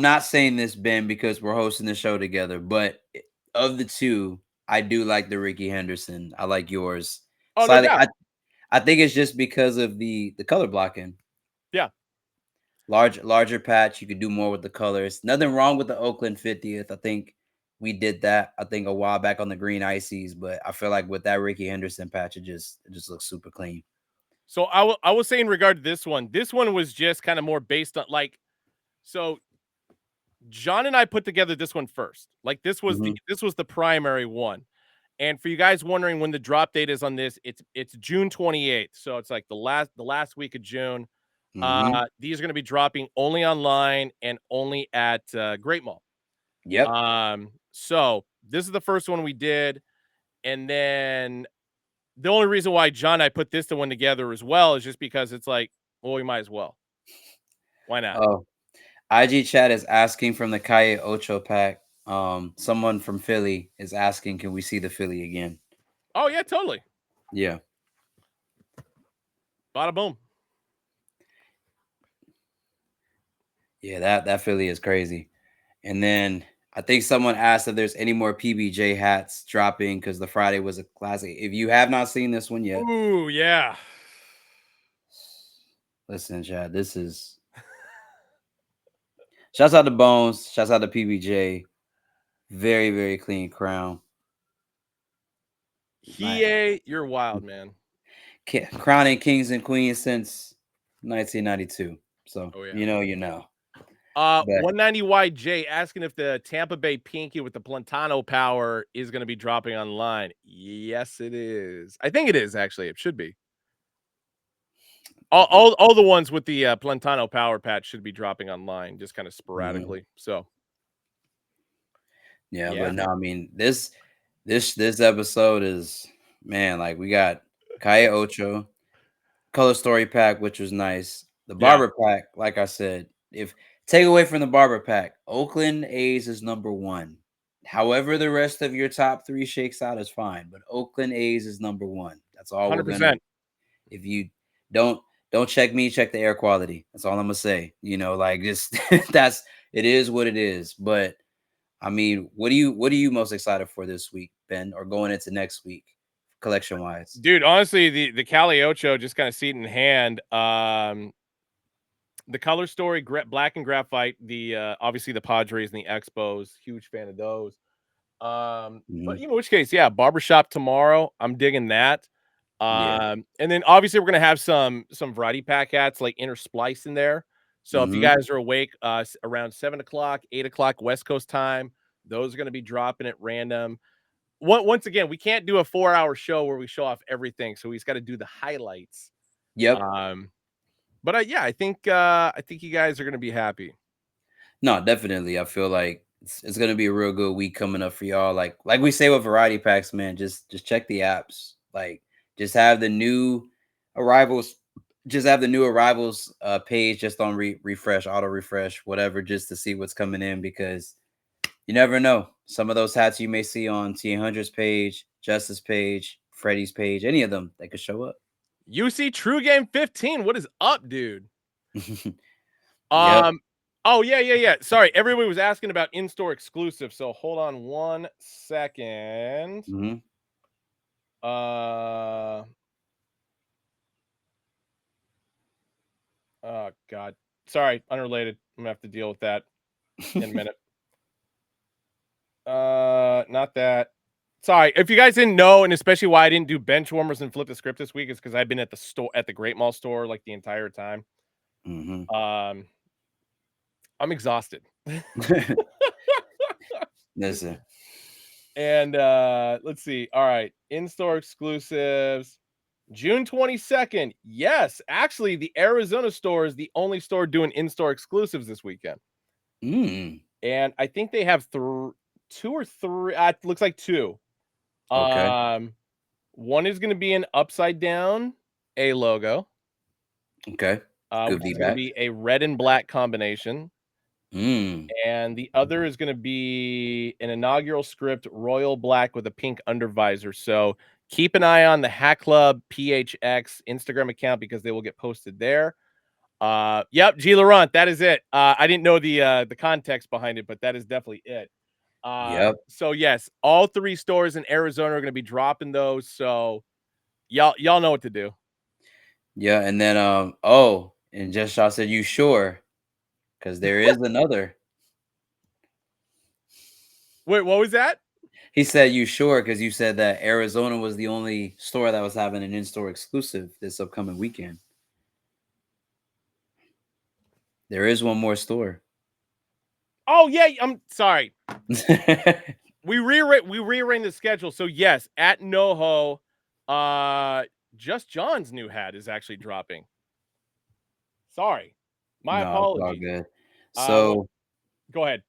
not saying this, Ben, because we're hosting the show together, but of the 2, I do like the Ricky Henderson. I like yours. Oh, no doubt. I think it's just because of the color blocking. Yeah. Larger patch. You could do more with the colors. Nothing wrong with the Oakland 50th. I think we did that, I think, a while back on the green ices, but I feel like with that Ricky Henderson patch, it just looks super clean. So I will say in regard to this one was just kind of more based on so John and I put together this one first. Like this was the primary one. And for you guys wondering when the drop date is on this, it's June 28th. So it's like the last week of June. These are going to be dropping only online and only at Great Mall. Yep. So this is the first one we did, and then the only reason why John and I put this one together as well is just because it's like, well, we might as well. Why not? Oh, IG chat is asking from the Calle Ocho pack. Someone from Philly is asking, can we see the Philly again? Oh yeah, totally. Yeah. Bada boom. Yeah, that Philly is crazy. And then I think someone asked if there's any more PBJ hats dropping because the Friday was a classic. If you have not seen this one yet, ooh yeah. Listen, Chad, this is. Shouts out to Bones. Shouts out to PBJ. Very, very clean crown. You're wild, man. Crowning kings and queens since 1992. So, you know. 190YJ asking if the Tampa Bay pinky with the Plantano power is going to be dropping online. Yes, it is. I think it is, actually. It should be. All the ones with the Plantano power patch should be dropping online, just kind of sporadically. So, yeah, but no, I mean this episode is, man, like we got Calle Ocho, color story pack, which was nice. The barber pack, like I said, if take away from the barber pack, Oakland A's is number 1. However, the rest of your top three shakes out is fine, but Oakland A's is number one. That's all we're gonna. 100%. If you don't don't check me, check the air quality. That's all I'm gonna say. Like just that's it is what it is. But I mean, what are you most excited for this week, Ben, or going into next week, collection wise? Dude, honestly, the Cali Ocho just kind of seat in hand. The color story, black and graphite, the obviously the Padres and the Expos, huge fan of those. But Mhm. in which case, yeah, Barber Shop tomorrow. I'm digging that. Yeah. And then obviously we're gonna have some variety pack hats like intersplice in there. So if you Hmm. guys are awake around 7 o'clock, 8 o'clock West Coast time, those are gonna be dropping at random. Once again, we can't do a 4-hour show where we show off everything, so we just got to do the highlights. Yep. But yeah, I think you guys are gonna be happy. No, definitely. I feel like it's gonna be a real good week coming up for y'all. Like we say with variety packs, man. Just check the apps. Like just have the new arrivals. Just have the new arrivals page just on refresh, auto refresh, whatever, just to see what's coming in because you never know. Some of those hats you may see on T100's page, Justice page, Freddie's page, any of them, they could show up. UC True Game 15. What is up, dude? Yep. Um. Oh yeah. Sorry, everybody was asking about in-store exclusive. So hold on 1 second. Hmm. Uh. Oh God. Sorry, unrelated. I'm gonna have to deal with that in a minute. Not that. Sorry, if you guys didn't know, and especially why I didn't do bench warmers and flip the script this week is because I've been at the store at the Great Mall store like the entire time. Hmm. Um, I'm exhausted. Listen. And let's see. All right, in-store exclusives. June 22nd. Yes, actually, the Arizona store is the only store doing in-store exclusives this weekend. Mm. And I think they have two or three. It looks like two. Okay. One is going to be an upside down A logo, Okay. Good which is going to feedback. be a red and black combination. Mm. And the other is going to be an inaugural script, royal black with a pink undervisor. So keep an eye on the Hack Club PHX Instagram account because they will get posted there. Yep, G Laurent, that is it. I didn't know the context behind it, but that is definitely it. Yep. So yes, all three stores in Arizona are going to be dropping those. So y'all know what to do. Yeah. And then oh, and Just Shaw said, "You sure?" Because there is another. Wait, what was that? He said, "You sure?" Because you said that Arizona was the only store that was having an in-store exclusive this upcoming weekend. There is one more store. Oh yeah, I'm sorry. We rearranged the schedule. So yes, at NoHo, Just John's new hat is actually dropping. Sorry, my No, it's all apologies. good. What? So Go ahead.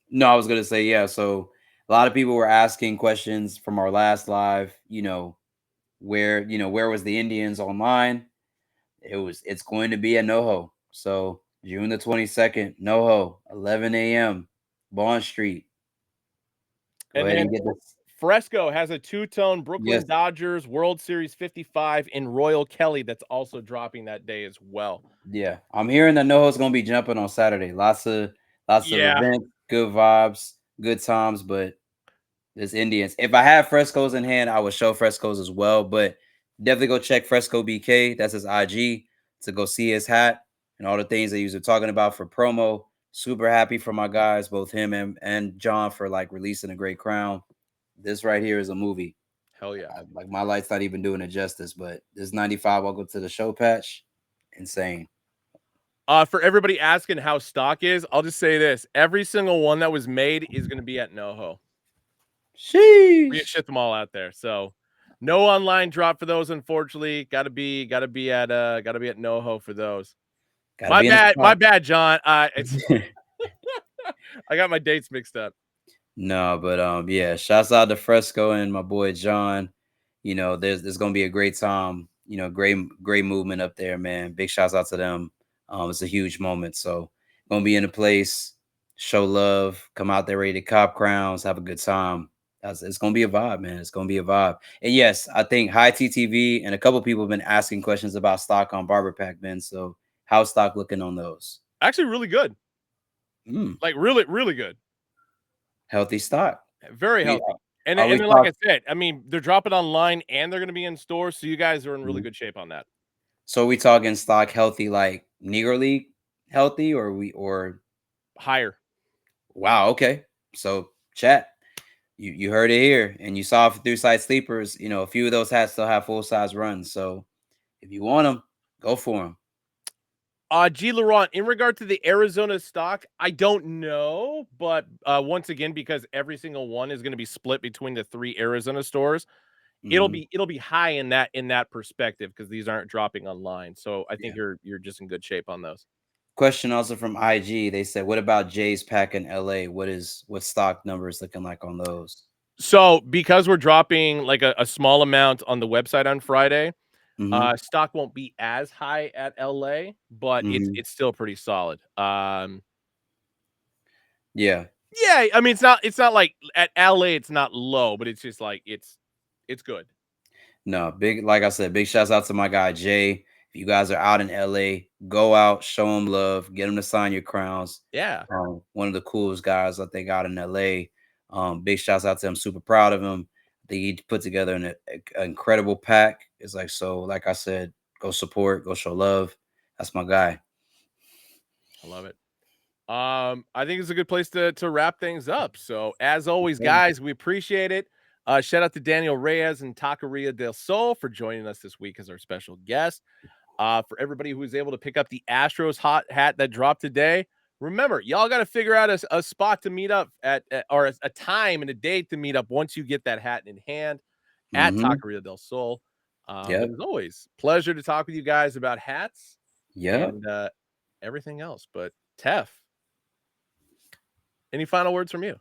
no, I was gonna say, yeah. So a lot of people were asking questions from our last live, where was the Indians online? It's going to be at NoHo. So June the 22nd, NoHo, 11 a.m. Bond Street. Go And ahead then and get this. Fresco has a two-tone Yes. Brooklyn Dodgers World Series 55 in Royal Kelly that's also dropping that day as well. Yeah. I'm hearing that NoHo's gonna be jumping on Saturday. Lots of Yeah. events, good vibes, good times, but there's Indians. If I had Fresco's in hand, I would show Fresco's as well. But definitely go check Fresco BK. That's his IG to go see his hat and all the things that he was talking about for promo. Super happy for my guys, both him and John, for like releasing a great crown. This right here is a movie. Hell yeah. Like my light's not even doing it justice, but this 95 welcome to the show patch. Insane. For everybody asking how stock is, I'll just say this. Every single one that was made is going to be at NoHo. We Sheesh. ship them all out there. So no online drop for those, unfortunately. Gotta be at NoHo for those. Gotta be in the My spot. bad, John. I got my dates mixed up. No, but yeah, shouts out to Fresco and my boy John. There's gonna be a great time. Great movement up there, man. Big shouts out to them. It's a huge moment. So gonna be in a place. show love, come out there ready to cop crowns, have a good time. It's gonna be a vibe, man. It's gonna be a vibe. And yes, I think High TTV and a couple people have been asking questions about stock on Barber Pack, Ben. So how's stock looking on those? Actually, really good. Mm, Like really, really good. healthy stock. Very We healthy. And are then, we and then like I talk, said, I mean, they're dropping online and they're going to be in stores, so you guys are in really Mhm. good shape on that. So are we talking stock healthy like Negro League healthy or Higher. wow, okay. So chat. You heard it here and you saw it through side sleepers, a few of those hats still have full size runs. So if you want them, go for them. G. Laurent, in regard to the Arizona stock, I don't know, but once again, because every single one is going to be split between the 3 Arizona stores, Hmm. it'll be high in that perspective because these aren't dropping online. So I think Yeah. you're just in good shape on those. Question also from IG. They said, what about Jay's pack in LA? What stock numbers looking like on those? So because we're dropping like a small amount on the website on Friday, Hmm. stock won't be as high at LA, but Hmm. it's still pretty solid. Yeah. Yeah, I mean it's not like at LA it's not low, but it's just like it's good. No, big, like I said, big shouts out to my guy Jay. If you guys are out in LA, go out, show him love, get him to sign your crowns. Yeah, One of the coolest guys I think out in LA. Big shouts out to him. Super proud of him. I think he put together an incredible pack. It's like, so, like I said, go support, go show love. That's my guy. I love it. I think it's a good place to wrap things up. So as always, guys, we appreciate it. Shout out to Daniel Reyes and Taqueria del Sol for joining us this week as our special guest. For everybody who was able to pick up the Astros hot hat that dropped today, remember, y'all got to figure out a spot to meet up or a time and a date to meet up once you get that hat in hand at Mm-hmm. Taqueria del Sol. But Yep. as always, pleasure to talk with you guys about hats Yep. and everything else. But Tef, any final words from you?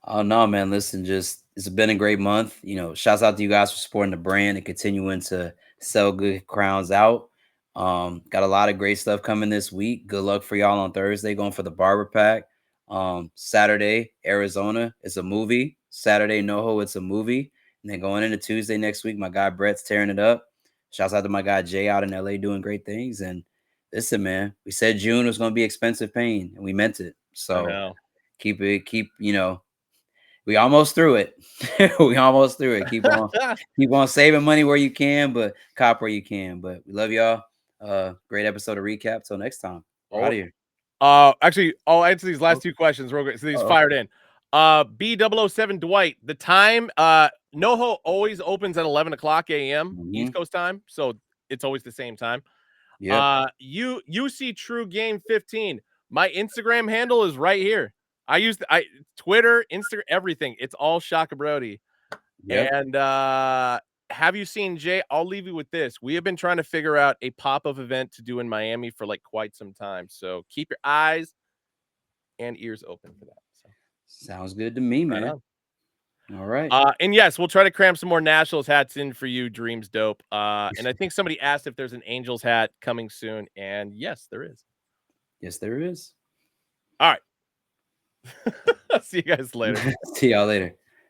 Oh no, man. Listen, just it's been a great month. Shouts out to you guys for supporting the brand and continuing to sell good crowns out. Got a lot of great stuff coming this week. Good luck for y'all on Thursday, going for the barber pack. Saturday, Arizona, it's a movie. Saturday, NoHo, it's a movie. And then going into Tuesday next week, my guy Brett's tearing it up. Shouts out to my guy Jay out in LA doing great things. And listen, man, we said June was gonna be expensive pain, and we meant it. I So know. keep we almost through it. We almost through it. Keep on saving money where you can, but cop where you can. But we love y'all. Great episode of recap. Till next time. We're out Oh, of here. actually, I'll answer these Oh, last 2 questions real quick. So these oh, fired in. B007 Dwight, the time, NoHo always opens at 11:00 a.m. East mhm. Coast time, so it's always the same time. Yep. You see True Game 15. My Instagram handle is right here. I use Twitter, Instagram, everything. It's all Shaka Brody. Yep. And have you seen Jay? I'll leave you with this. We have been trying to figure out a pop-up event to do in Miami for like quite some time. So keep your eyes and ears open for that. So Sounds good to me, right man. on. All right. And yes, we'll try to cram some more Nationals hats in for you. Dreams dope. And I think somebody asked if there's an Angels hat coming soon, and yes, there is. Yes, there is. All right. See you guys later. See y'all later.